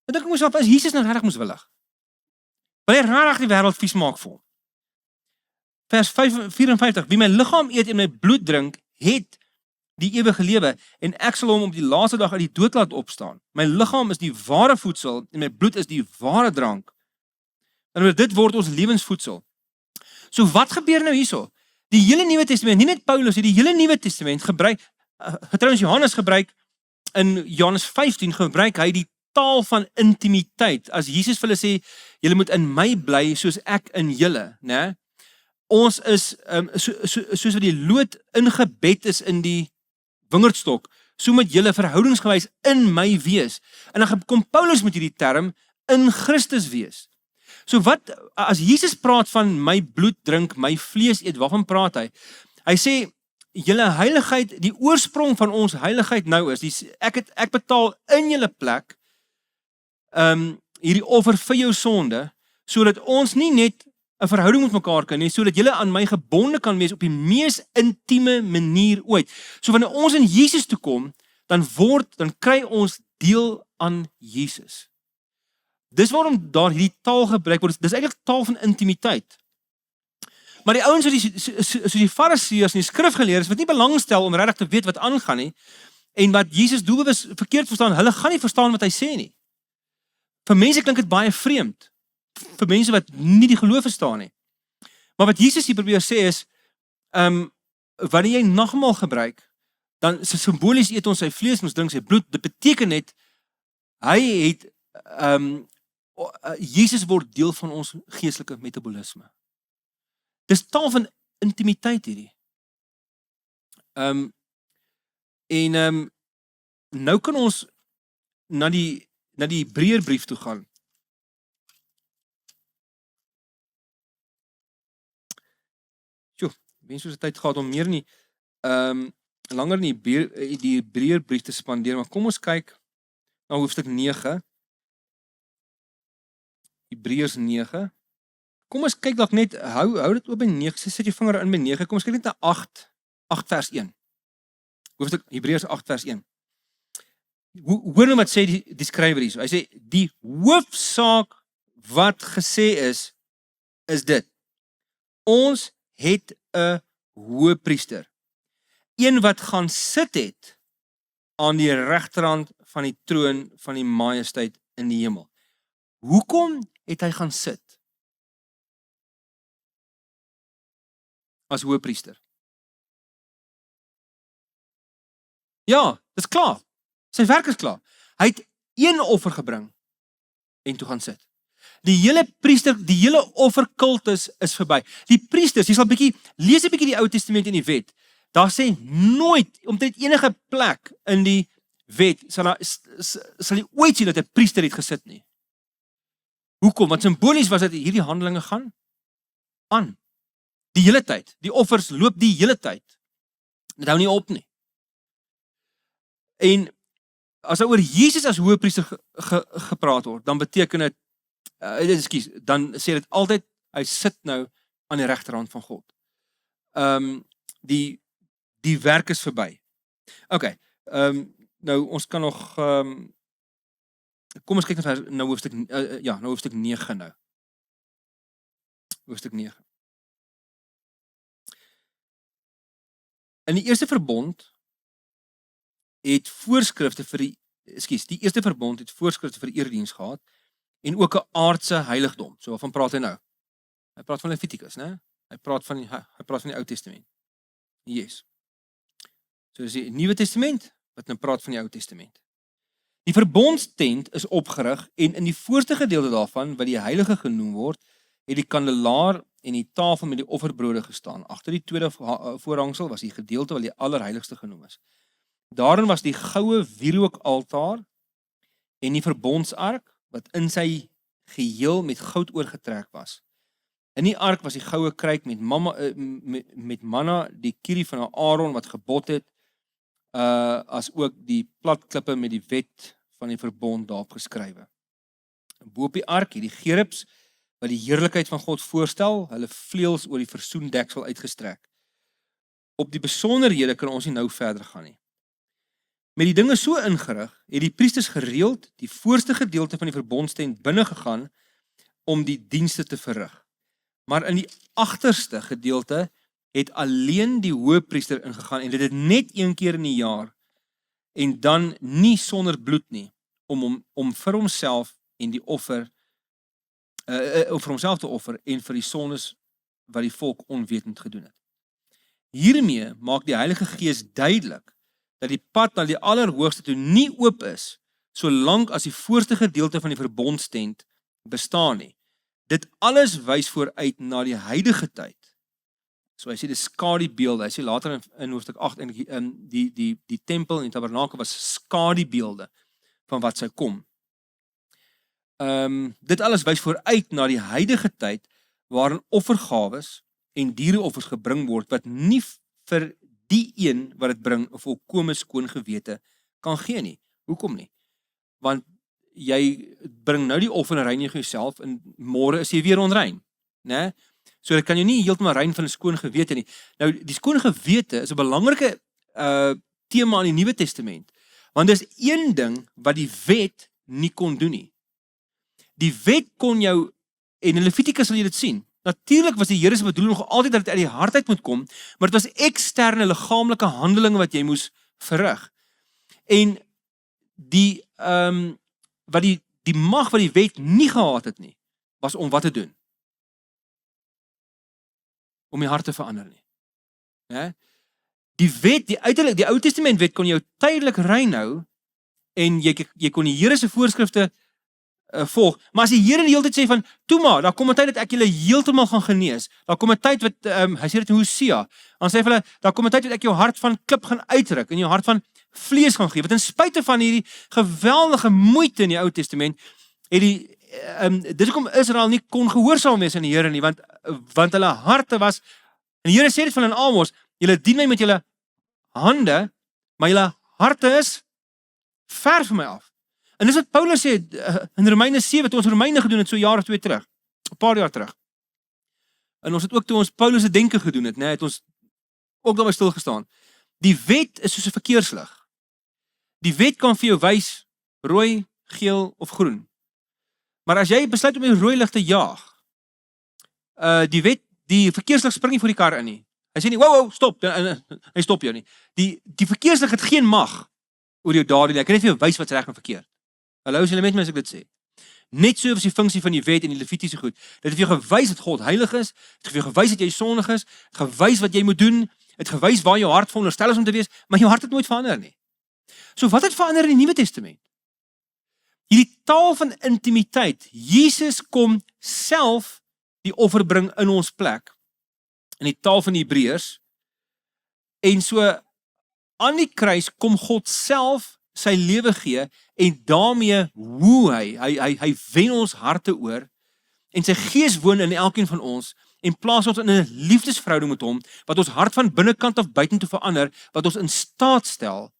ek dink myself, is Jesus nou regtig moeswillig? Wil hy regtig die wêreld vies maak vir hom? Vers 54, wie my liggaam eet en my bloed drink, het die ewige lewe, en ek sal hom op die laaste dag uit die dood laat opstaan. My liggaam is die ware voedsel, en my bloed is die ware drank. En dit word ons lewensvoedsel. So wat gebeur nou hierso? Die hele Nuwe Testament, nie net Paulus, die hele Nuwe Testament gebruik, trouwens Johannes gebruik, in Johannes 15 gebruik hy die taal van intimiteit. As Jesus vir hulle sê, julle moet in my bly, soos ek in julle, né? Ons is, soos wat die lood ingebed is in die wingerdstok, so moet julle verhoudingsgewys in my wees. En dan kom Paulus met hierdie term, in Christus wees. So wat, as Jesus praat van my bloed drink, my vlees eet, waarvan praat hy? Hy sê, julle heiligheid, die oorsprong van ons heiligheid nou is, ek betaal in julle plek, hierdie offer vir jou sonde, sodat ons nie net 'n verhouding met mekaar kan hê, sodat julle aan my gebonde kan wees op die mees intieme manier ooit. So wanneer ons in Jesus toe kom, dan kry ons deel aan Jesus. Dis waarom daar hierdie taal gebruik word. Dis eintlik taal van intimiteit. Maar die ouens soos die Fariseërs en die skrifgeleerdes wat nie belangstel om regtig te weet wat aangaan nie, en wat Jesus doelbewus verkeerd verstaan, hulle gaan nie verstaan wat hy sê nie. Vir mense klink dit baie vreemd. Vir mense wat nie die geloof verstaan nie. Maar wat Jesus hier probeer sê is, wanneer jy nagmaal gebruik, dan simbolies eet ons sy vlees en ons drink sy bloed. Dit beteken net, hy het, Jesus word deel van ons geestelike metabolisme. Dis taal van intimiteit hierdie. Nou kan ons na die Hebreërbrief toe gaan. Wens soos die tyd gehad om meer nie langer in die Hebreërbrief te spandeer, maar kom ons kyk na hoofstuk 9. Hebreërs 9. Kom ons kyk dalk net, hou dit oop by 9, sit jou vinger in by 9, kom ons kyk net na 8 vers 1. Hoofstuk Hebreërs 8 vers 1. Hoor nou wat sê die skrywer hier. Hy sê, die hoofsaak wat gesê is dit. Ons het 'n hoëpriester. Een wat gaan sit het aan die regterhand van die troon van die majesteit in die hemel. Hoekom het hy gaan sit as hoëpriester? Ja, dis klaar. Sy werk is klaar. Hy het een offer gebring en toe gaan sit. Die hele offerkultus is verby. Die priesters, jy sal lees 'n bietjie die Ou Testament in die wet. Daar sê nooit, omtrent enige plek in die wet, sal jy ooit sien dat 'n priester het gesit nie. Hoekom? Want simbolies was dat hierdie handelinge gaan aan. Die hele tyd. Die offers loop die hele tyd. Dit hou nie op nie. En as oor Jesus as hoëpriester gepraat word, dan beteken dit, dan sê dit altyd, hy sit nou aan die regterhand van God. Die werk is verby. Okay, nou ons kan nog, kom ons kyk na hoofstuk 9 nou. Hoofstuk 9. In die eerste verbond het voorskrifte vir die eerste verbond het voorskrifte vir die erediens gehad en ook 'n aardse heiligdom. So waarvan praat hy nou? Hy praat van Levitikus, né? Hy praat van die Ou Testament. Yes. So dis die Nuwe Testament wat nou praat van die Ou Testament. Die verbondstent is opgerig en in die voorste gedeelte daarvan wat die heilige genoem word, het die kandelaar en die tafel met die offerbrode gestaan. Agter die tweede voorhangsel was die gedeelte wat die allerheiligste genoem is. Daarin was die goue wierookaltaar en die verbondsark wat in sy geheel met goud oorgetrek was. In die ark was die goue kruik met manna, die kierie van Aaron wat gebod het, as ook die platklippe met die wet van die verbond daarop geskrywe. Bo op die ark het die gerubs wat die heerlikheid van God voorstel, hulle vleuels oor die versoendeksel uitgestrek. Op die besonderhede kan ons nie nou verder gaan nie. Met die dinge so ingerig, het die priesters gereeld die voorste gedeelte van die verbondstent binne gegaan om die dienste te verrig. Maar in die agterste gedeelte het alleen die hoëpriester ingegaan en dit het net een keer in die jaar en dan nie sonder bloed nie, om vir homself en die offer vir homself te offer en vir die sondes wat die volk onwetend gedoen het. Hiermee maak die Heilige Gees duidelik dat die pad na die allerhoogste toe nie oop is, solank as die voorste gedeelte van die verbondstent bestaan nie. Dit alles wys vooruit na die huidige tyd. So hy sê die skadubeelde, hy sê later in hoofstuk 8, die tempel en die tabernakel was skadubeelde van wat sou kom. Dit alles wys vooruit na die huidige tyd, waarin offergawes en diereoffers gebring word, wat nie vir die een wat dit bring 'n volkome skoon gewete kan gee nie. Hoekom nie? Want jy bring nou die offer en reinig jouself en môre is jy weer onrein, né? So dit kan jou nie heeltemal rein van 'n skoon gewete nie. Nou die skoon gewete is 'n belangrike tema in die Nuwe Testament. Want dis een ding wat die wet nie kon doen nie. Die wet kon jou, en in Levitikus sal jy dit sien, natuurlik was die Here se bedoeling nog altyd dat dit uit die hart uit moet kom, maar dit was eksterne liggaamlike handelinge wat jy moes verrig. En die die mag wat die wet nie gehad het nie, was om wat te doen? Om die hart te verander nie. Ja? Die wet, die Ou Testament wet kon jou tydelik rein hou en jy kon die Here se voorskrifte volg. Maar as die Here die hele tyd sê van, toe maar, daar kom 'n tyd dat ek julle heeltemal gaan genees. Daar kom 'n tyd wat hy sê dit in Hosea. Dan sê hy vir hulle, daar kom 'n tyd dat ek jou hart van klip gaan uitruk en jou hart van vlees gaan gee. Wat in spite van hierdie geweldige moeite in die Ou Testament het dis hoekom Israel nie kon gehoorsaam wees aan die Here nie, want hulle harte was, en die Here sê dit van in Amos, julle dien my met julle hande, maar julle harte is ver van my af. En dis wat Paulus sê in Romeine 7, toe ons Romeine gedoen het so 'n jaar of 2 terug, 'n paar jaar terug. En ons het ook toe ons Paulus se denke gedoen het, het ons ook daarby stil gestaan. Die wet is soos 'n verkeerslig. Die wet kan vir jou wys rooi, geel of groen. Maar as jy besluit om die rooi lig te jaag, die verkeerslig spring nie voor die kar in nie. Hy sê nie, wow, stop, hy stop jou nie. Die verkeerslig het geen mag oor jou daardie, ek kan net vir jou wys wat's reg en verkeerd. Hallo, as jy met my as ek dit sê. Net so is die funksie van die wet en die Levitiese goed. Dit het vir jou gewys dat God heilig is, het vir jou gewys dat jy sondig is, het gewys wat jy moet doen, het gewys waar jou hart veronderstel is om te wees, maar jou hart het nooit verander nie. So wat het verander in die Nuwe Testament? Hierdie taal van intimiteit. Jesus kom self die offer bring in ons plek. In die taal van die Hebreërs. En so aan die kruis kom God self sy lewe gee en daarmee hoe hy wen ons harte oor en sy gees woon in elkeen van ons en plaas ons in 'n liefdesverhouding met hom wat ons hart van binnekant af buitentoe verander, wat ons in staat stel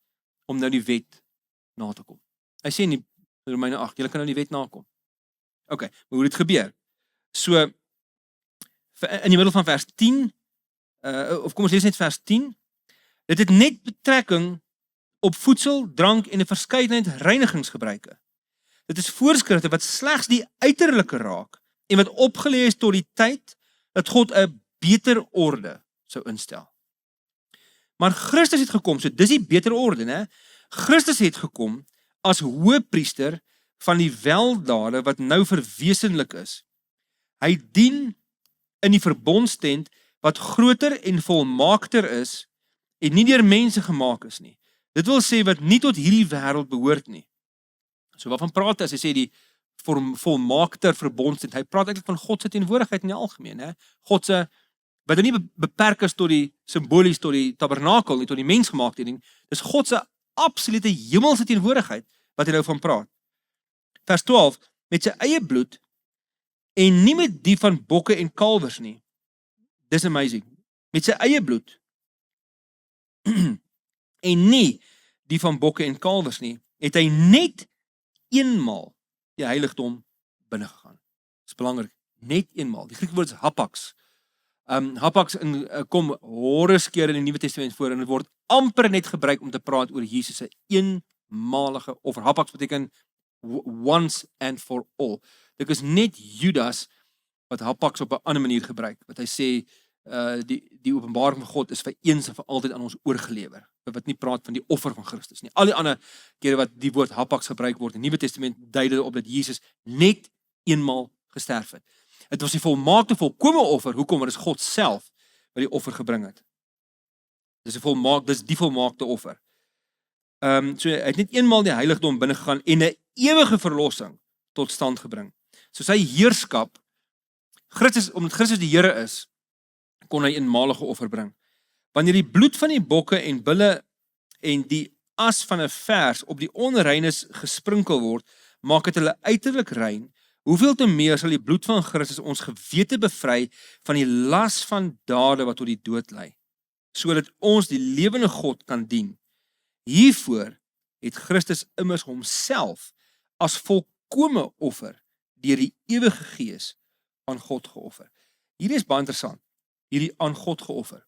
om nou die wet na te kom. Hy sê in Romeine 8, julle kan nou die wet nakom. OK, maar hoe dit gebeur? So in die middel van vers 10 of kom ons lees net vers 10. Dit het net betrekking op voedsel, drank en 'n verskeidenheid reinigingsgebruike. Dit is voorskrifte wat slegs die uiterlike raak en wat opgelê is tot die tyd dat God 'n beter orde sou instel. Maar Christus het gekom, so dis die beter orde, né? Christus het gekom as hoëpriester van die weldade wat nou verwesenlik is. Hy dien in die verbondstent wat groter en volmaakter is en nie deur mense gemaak is nie. Dit wil sê wat nie tot hierdie wêreld behoort nie. So waarvan praat hy as hy sê die volmaakter verbondstent? Hy praat eintlik van God se teenwoordigheid in die algemeen, hè? God se wat nie beperk is tot die simbolies tot die tabernakel nie, tot die mensgemaakte ding. Dis God se absolute hemelse teenwoordigheid wat hy nou van praat. Vers 12, met sy eie bloed en nie met die van bokke en kalwers nie. Dis amazing. Met sy eie bloed en nie die van bokke en kalwers nie, het hy net eenmaal die heiligdom binne gegaan. Dis belangrik, net eenmaal. Die Griekse woord is hapax. Hapax kom hordes keer in die Nuwe Testament voor en dit word amper net gebruik om te praat oor Jesus se eenmalige offer. Hapax beteken once and for all. Dit is net Judas wat hapax op 'n ander manier gebruik, wat hy sê die openbaring van God is vir eens en vir altyd aan ons oorgelewer. Wat nie praat van die offer van Christus nie. Al die ander kere wat die woord hapax gebruik word in die Nuwe Testament dui dit op dat Jesus net eenmaal gesterf het. Dit was die volmaakte, volkome offer. Hoekom? Want dit is God self wat die offer gebring het. Dis die volmaakte offer. So hy het net eenmaal die heiligdom binne gegaan en 'n ewige verlossing tot stand gebring. So sy heerskap, omdat Christus die Here is, kon hy eenmalige offer bring. Wanneer die bloed van die bokke en bulle en die as van 'n vers op die onreines gesprinkel word, maak dit hulle uiterlik rein. Hoeveel te meer sal die bloed van Christus ons gewete bevry van die las van dade wat tot die dood lei, sodat ons die lewende God kan dien. Hiervoor het Christus immers homself as volkome offer deur die ewige Gees aan God geoffer. Hierdie is baie interessant. Hierdie aan God geoffer.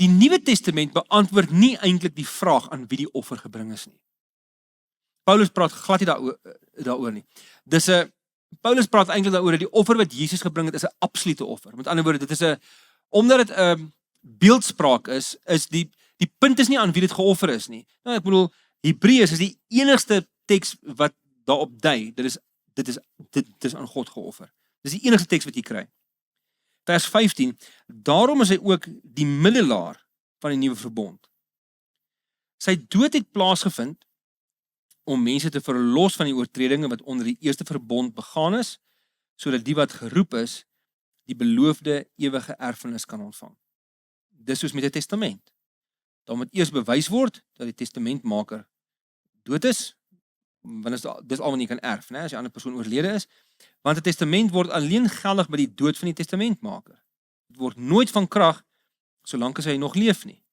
Die Nuwe Testament beantwoord nie eintlik die vraag aan wie die offer gebring is nie. Paulus praat glad nie daaroor nie. Paulus praat eintlik daaroor dat die offer wat Jesus gebring het is 'n absolute offer. Met ander woorde, dit is omdat dit 'n beeldspraak is die punt is nie aan wie dit geoffer is nie. Nou ek bedoel, Hebreërs is die enigste teks wat daarop dui. Dit is aan God geoffer. Dis die enigste teks wat jy kry. Vers 15, daarom is hy ook die middelaar van die nuwe verbond. Sy dood het plaasgevind om mense te verlos van die oortredinge wat onder die eerste verbond begaan is, sodat die wat geroep is, die beloofde ewige erfenis kan ontvang. Dis soos met 'n testament. Dan moet eers bewys word dat die testamentmaker dood is, want dis al wat jy kan erf, né, as die ander persoon oorlede is, want 'n testament word alleen geldig by die dood van die testamentmaker. Dit word nooit van krag solank as hy nog leef nie.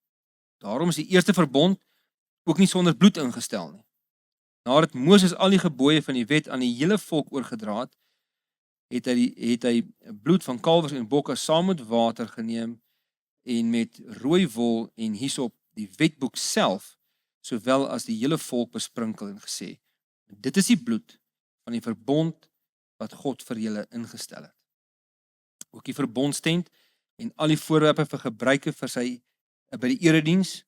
Daarom is die eerste verbond ook nie sonder bloed ingestel nie. Nadat Moses al die gebooie van die wet aan die hele volk oorgedra het, het hy bloed van kalwers en bokke saam met water geneem en met rooi wol en hisop die wetboek self, sowel as die hele volk besprinkel en gesê, dit is die bloed van die verbond wat God vir julle ingestel het. Ook die verbondstent en al die voorwerpe vir gebruike vir sy by die erediens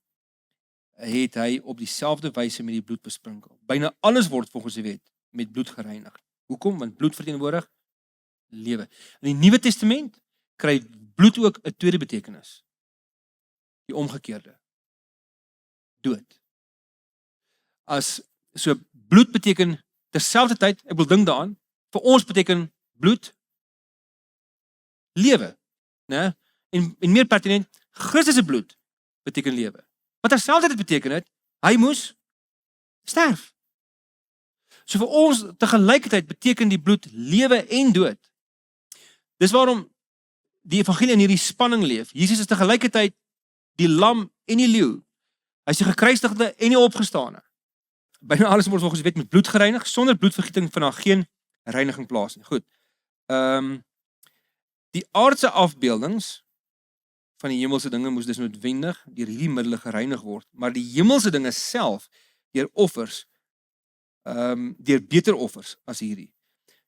het hy op dieselfde wyse met die bloed besprinkel. Byna alles word volgens die wet met bloed gereinig. Hoekom? Want bloed verteenwoordig lewe. In die Nuwe Testament kry bloed ook 'n tweede betekenis. Die omgekeerde. Dood. So bloed beteken terselfdertyd, ek wil dink daaraan, vir ons beteken bloed lewe, né? En meer pertinent, Christus se bloed beteken lewe. Wat terselfdertyd beteken het, hy moes sterf. So vir ons tegelijkertijd beteken die bloed lewe en dood. Dis waarom die evangelie in hierdie spanning leef. Jesus is tegelijkertijd die lam en die leeu. Hy is die gekruisigde en die opgestane. Byna alles word volgens die wet met bloed gereinig, sonder bloedvergieting van daar geen reiniging plaas nie. Goed. Die aardse afbeeldings van die hemelse dinge moes dus noodwendig deur hierdie middele gereinig word, maar die hemelse dinge self deur offers, deur beter offers as hierdie.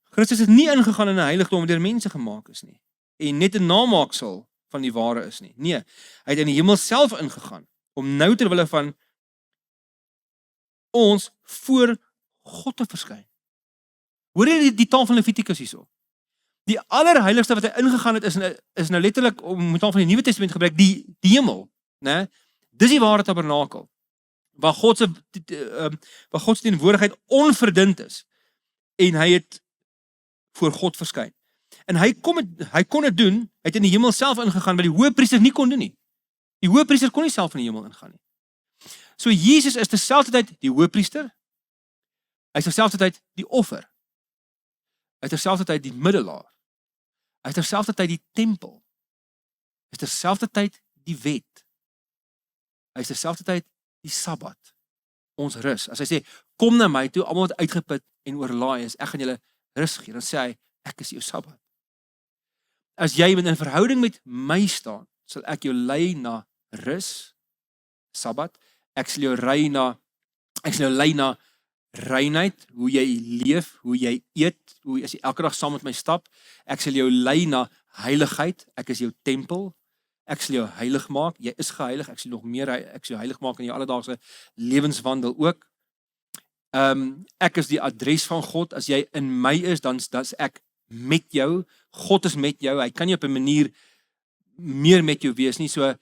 Christus het nie ingegaan in 'n heiligdom wat deur mense gemaak is nie, en net 'n namaaksel van die ware is nie. Nee, hy het in die hemel self ingegaan, om nou ter wille van ons voor God te verskyn. Hoor jy die taal van Levitikus hierso? Die allerheiligste wat hy ingegaan het is nou letterlik, om met taal van die Nuwe Testament gebruik, die hemel, né? Dis die ware tabernakel, waar God se teenwoordigheid onverdind is, en hy het voor God verskyn. En hy kon dit doen, hy het in die hemel self ingegaan, wat die hoëpriester nie kon doen nie. Die hoëpriester kon nie self in die hemel ingaan nie. So Jesus is terselfdertyd die hoëpriester, hy is terselfdertyd die offer, hy is terselfdertyd die middelaar, hy is terselfdertyd die tempel, hy is terselfdertyd die wet, hy is terselfdertyd die Sabbat, ons rus. As hy sê, kom na my toe, almal wat uitgeput en oorlaai is, ek gaan julle rus gee, dan sê hy, ek is jou Sabbat. As jy in 'n verhouding met my staan, sal ek jou lei na rus, Sabbat, ek sal jou lei na reinheid, hoe jy leef, hoe jy eet, as jy elke dag saam met my stap, ek sal jou lei na heiligheid, ek is jou tempel, ek sal jou heilig maak, jy is geheilig, ek sal nog meer, ek sal jou heilig maak in jou alledaagse lewenswandel ook. Ek is die adres van God, as jy in my is, dan is ek met jou, God is met jou, hy kan nie op 'n manier meer met jou wees nie, so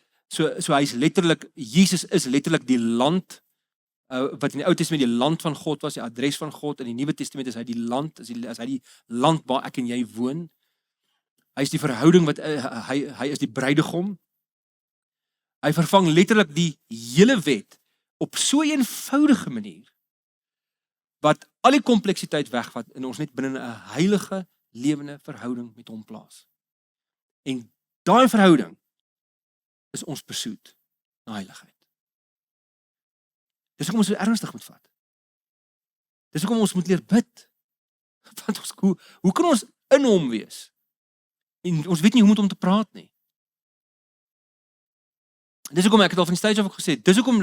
hy is letterlik, Jesus is letterlik die land, wat in die Ou Testament die land van God was, die adres van God, in die Nuwe Testament is hy die land, is hy die land waar ek en jy woon, hy is die verhouding, hy is die bruidegom, hy vervang letterlik die hele wet, op so 'n eenvoudige manier, wat al die kompleksiteit wegvat, en ons net binne 'n heilige, lewende verhouding met hom plaas. En daai verhouding, is ons pursuit na heiligheid. Dis hoekom ons so ernstig moet vat. Dis hoekom ons moet leer bid. Want hoe kan ons in hom wees? En ons weet nie hoe om met hom te praat nie. Dis hoekom ek het al van die stage af ook gesê, dis hoekom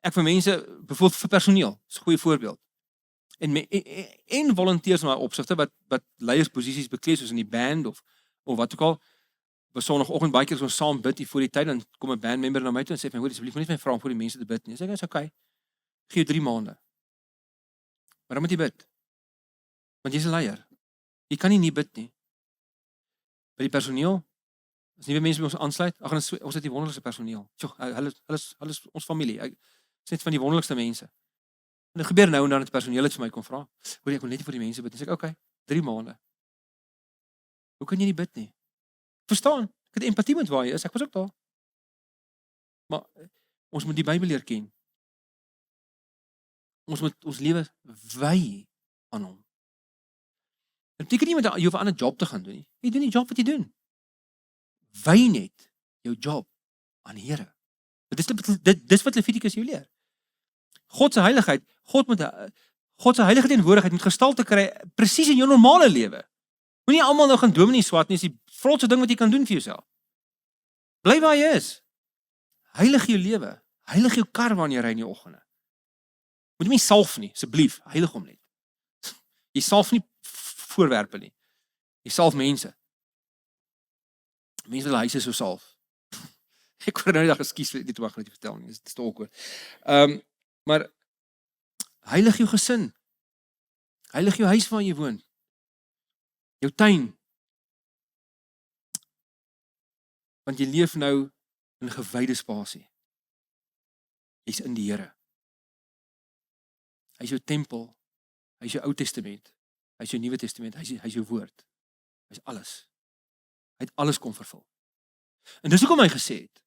ek vir mense, byvoorbeeld vir personeel, is 'n goeie voorbeeld. En volunteers in daai opsigte wat leiersposisies beklee soos in die band of wat ook al. Op Sondagoggend baie keer as ons saam bid hier voor die tyd, dan kom 'n bandmember na my toe en sê vir my, hoor asseblief, moenie vir my vra om vir die mense te bid nie. Ek sê, is okay. Gee jou 3 maande. Maar dan moet jy bid. Want jy's 'n leier. Jy kan nie bid nie. By die personeel, as nuwe mense by ons aansluit, ons het die wonderlikste personeel. Hulle is ons familie. Ek is net van die wonderlikste mense. En dit gebeur nou en dan het die personeel dit vir my kom vra. Hoor ek wil net vir die mense bid. En sê ek, okay, 3 maande. Hoe kan jy nie bid nie? Verstaan? Ek het empatie met waar jy is. Ek was ook daar. Maar ons moet die Bybel leer ken. Ons moet ons lewe wy aan hom. Dit beteken nie jy hoef 'n ander job te gaan doen nie. Jy doen die job wat jy doen. Wy net jou job aan die Here. Dis wat Levitikus jou leer. God se heiligheid, God se heilige teenwoordigheid moet gestalte kry presies in jou normale lewe. Moenie almal nou gaan dominee swat nie, is die grootste ding wat jy kan doen vir jouself. Bly waar jy is. Heilig jou lewe. Heilig jou kar wanneer jy ry in die oggende. Moet jy nie salf nie, asseblief, heilig hom net. Jy salf nie voorwerpe nie. Jy salf mense. Mense wil huise so salf. Ek word nou die dag ekskuus vir dit wat ek vertel nie. Dis te awkward. Maar heilig jou gesin. Heilig jou huis waar jy woon. Jou tuin. Want jy leef nou in 'n gewyde spasie. Jy's in die Here. Hy is jou tempel. Hy is jou Ou Testament. Hy is jou Nuwe Testament. Hy is jou woord. Hy is alles. Hy het alles kom vervul. En dis hoekom hy gesê het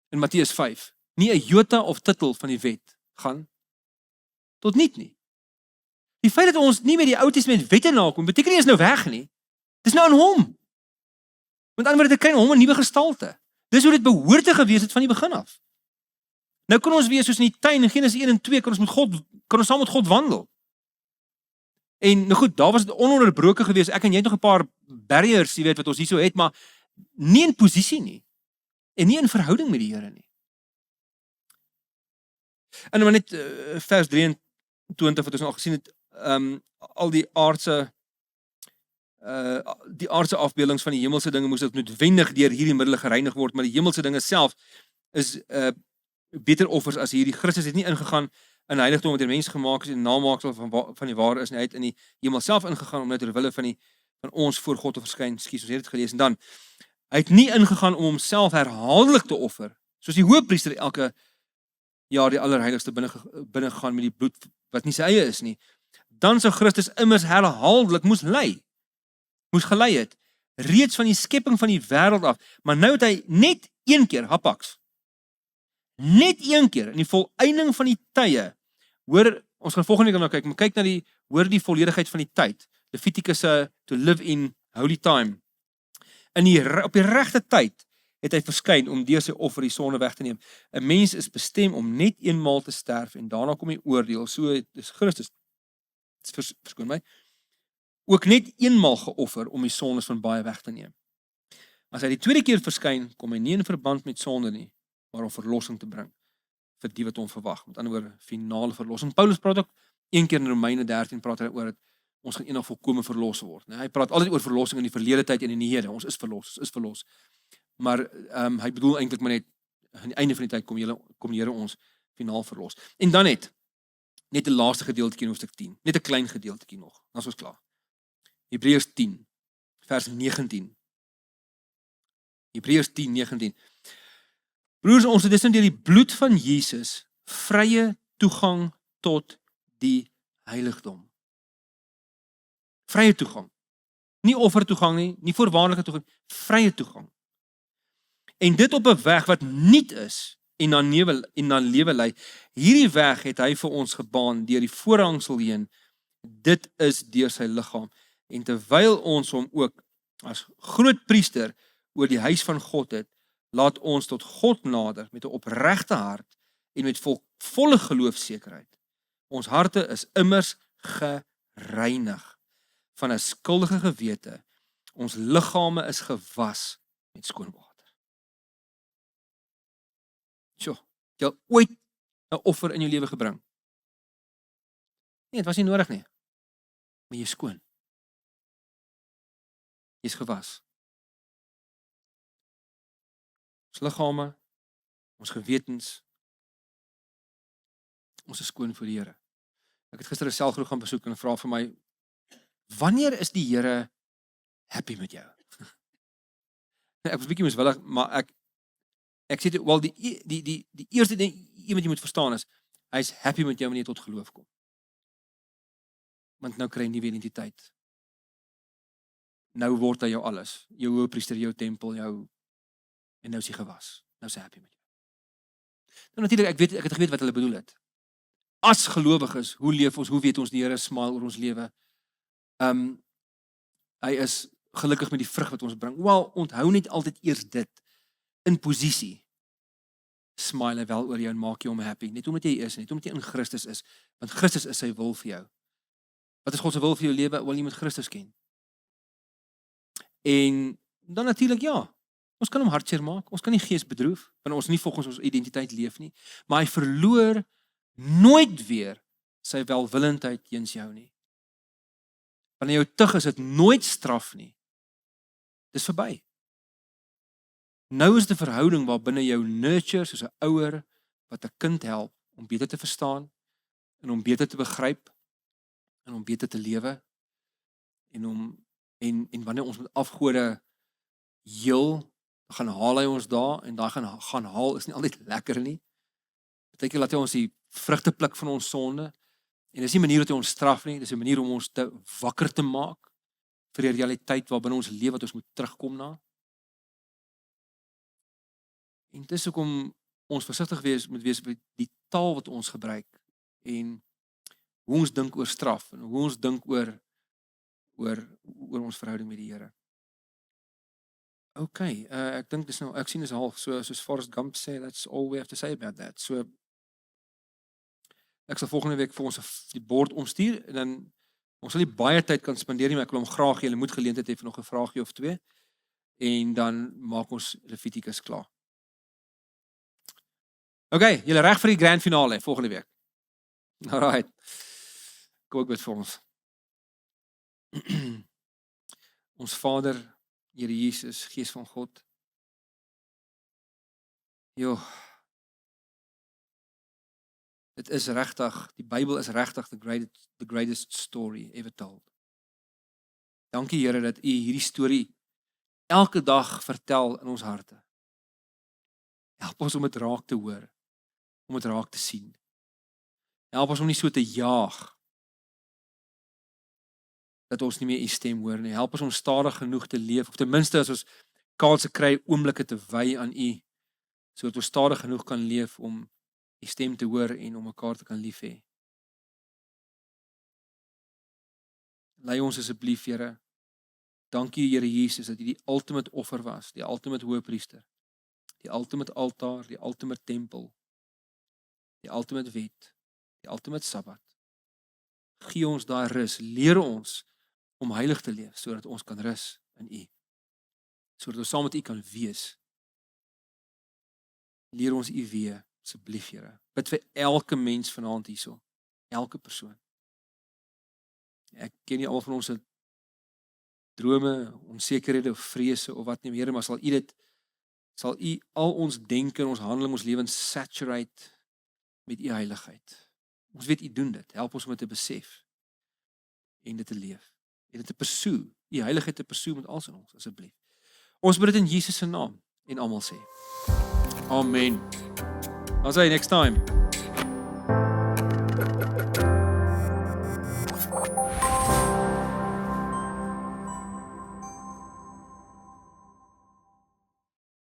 in Matteus 5, nie 'n jota of titel van die wet gaan tot niet nie. Die feit dat ons nie met die Ou Testament wette nakom, beteken nie is nou weg nie. Dis nou aan hom. Met ander woorde, dit kry hom 'n nuwe gestalte. Dis hoe dit behoort te gewees het van die begin af. Nou kan ons wees soos in die tuin in Genesis 1 en 2, kan ons saam met God wandel. En nou goed, daar was dit ononderbroken gewees. Ek en jy het nog 'n paar barriers, jy weet wat ons hierso het, maar nie in posisie nie. En nie in verhouding met die Here nie. En dan net vers 23 wat ons al gesien het, al die aardse afbeeldings van die hemelse dinge moes noodwendig deur hierdie middele gereinig word, maar die hemelse dinge self is beter offers as hierdie. Christus het nie ingegaan in heiligdom wat deur mense gemaak is en namaaksel van die ware is nie. Hy het in die hemel self ingegaan om net ter wille van ons voor God te verskyn. Ekskuus, ons het dit gelees. En dan hy het nie ingegaan om homself herhaaldelik te offer, soos die hoëpriester elke jaar die allerheiligste binne gegaan met die bloed wat nie sy eie is nie. Dan sou Christus immers herhaaldelik moes gelei het, reeds van die skepping van die wêreld af. Maar nou het hy net een keer, hapaks, net een keer in die volëinding van die tye. Hoor, ons gaan volgende week nou kyk, maar kyk na die volledigheid van die tyd. Levitikus to live in holy time. Op die regte tyd het hy verskyn om deur sy offer die sonde weg te neem. 'n Mens is bestem om net eenmaal te sterf en daarna kom die oordeel. So is Christus, verskoon my, ook net eenmaal geoffer om die sondes van baie weg te neem. As hy die tweede keer verskyn, kom hy nie in verband met sonde nie, maar om verlossing te bring vir die wat hom verwag. Met ander woorde, finale verlossing. Paulus praat ook een keer in Romeine 13 praat hy oor dat ons gaan eendag volkome verlos word. Hy praat altyd oor verlossing in die verlede tyd en in die hede. Ons is verlos. Maar hy bedoel eintlik maar net aan die einde van die tyd kom die Here ons finaal verlos. En dan net 'n laaste gedeeltjie in hoofstuk 10. Net 'n klein gedeeltjie nog. Dan is ons klaar. Hebreërs 10 vers 19. Hebreërs 10:19. Broers, ons het dus deur die bloed van Jesus vrye toegang tot die heiligdom. Vrye toegang. Nie offertoegang nie, nie voorwaardelike toegang, vrye toegang. En dit op 'n weg wat nuut is en na lewe lei. Hierdie weg het hy vir ons gebaan deur die voorhangsel heen. Dit is deur sy liggaam. En terwyl ons hom ook as groot priester oor die huis van God het, laat ons tot God nader met 'n opregte hart en met volle geloofsekerheid. Ons harte is immers gereinig van 'n skuldige gewete Ons liggame is gewas met skoon water. Sjoe, het jy al ooit 'n offer in jou lewe gebring? Nee, dit was nie nodig nie. Maar jy is skoon. Jy is gewas. Ons liggame, ons gewetens, ons is skoon voor die Here. Ek het gister 'n selgroep gaan besoek en hulle vra vir my, wanneer is die Here happy met jou? Ek was bietjie miswillig, maar ek sê wel die eerste ding wat jy moet verstaan is, hy is happy met jou wanneer jy tot geloof kom. Want nou kry jy 'n nuwe identiteit. Nou word hy jou alles, jou hoëpriester, jou tempel, en nou is hy gewas. Nou is hy happy met jou. Nou natuurlik, ek het geweet wat hulle bedoel het. As gelowiges, hoe leef ons, hoe weet ons die Here smile oor ons lewe? Hy is gelukkig met die vrug wat ons bring. Wel, onthou net altyd eers dit, in posisie, smile hy wel oor jou en maak jy hom happy, net omdat jy is, net omdat jy in Christus is, want Christus is sy wil vir jou. Wat is God se wil vir jou lewe? Wil jy met Christus ken? En dan natuurlik ja, ons kan hom hartseer maak, ons kan die gees bedroef, want ons nie volgens ons identiteit leef nie, maar hy verloor nooit weer sy welwillendheid teens jou nie. Wanneer jou tug is dit nooit straf nie. Dis verby. Nou is die verhouding waar binne jou nurture soos 'n ouer wat 'n kind help om beter te verstaan en om beter te begryp en om beter te lewe en wanneer ons met afgode heel, gaan haal hy ons daar en daai gaan haal is nie altyd lekker nie. Partykeer laat hy ons die vrugte pluk van ons sonde en dis nie 'n manier wat hy ons straf nie, dis 'n manier om ons te wakker te maak vir die realiteit waarbinne ons lewe wat ons moet terugkom na. En dis hoekom ons versigtig moet wees met die taal wat ons gebruik en hoe ons dink oor straf en hoe ons dink oor ons verhouding met die Here. Okay, ek dink dis nou, ek sien dis half soos Forrest Gump sê, that's all we have to say about that. So ek sal volgende week vir ons die bord omstuur en dan ons sal nie baie tyd kan spandeer nie, maar ek wil hom graag julle moet geleentheid hê vir nog 'n vraagie of twee en dan maak ons Levitikus klaar. Okay, julle reg vir die grand finale volgende week. Alright. Kom ek bid vir ons. Ons Vader, Here Jesus, Gees van God. Dit is regtig, die Bybel is regtig the greatest story ever told. Dankie Here dat U hierdie storie elke dag vertel in ons harte. Help ons om dit raak te hoor, om dit raak te sien. Help ons om nie so te jaag dat ons nie meer U stem hoor nie. Help ons om stadig genoeg te leef, of ten minste as ons kanse kry oomblikke te wy aan U, sodat ons stadig genoeg kan leef om U stem te hoor en om mekaar te kan lief hê. Lei ons asseblief, Here. Dankie Here Jesus dat U die ultimate offer was, die ultimate hoëpriester, die ultimate altaar, die ultimate tempel, die ultimate wet, die ultimate Sabbat. Gee ons daai rus, leer ons om heilig te leef, sodat ons kan rus in U. Sodat ons saam met U kan wees. Leer ons U weer, asseblief Here. Bid vir elke mens vanaand hierso, elke persoon. Ek ken nie almal van ons drome, onsekerhede of vrese of wat nie meer, maar sal U al ons denke en ons handeling, ons lewens saturate met U heiligheid. Ons weet U doen dit. Help ons om dit te besef en dit te leef. En dit te pursue, U heiligheid te pursue met alles in ons, asseblief. Ons bid dit in Jesus se naam en almal sê. Amen. Ons sien next time.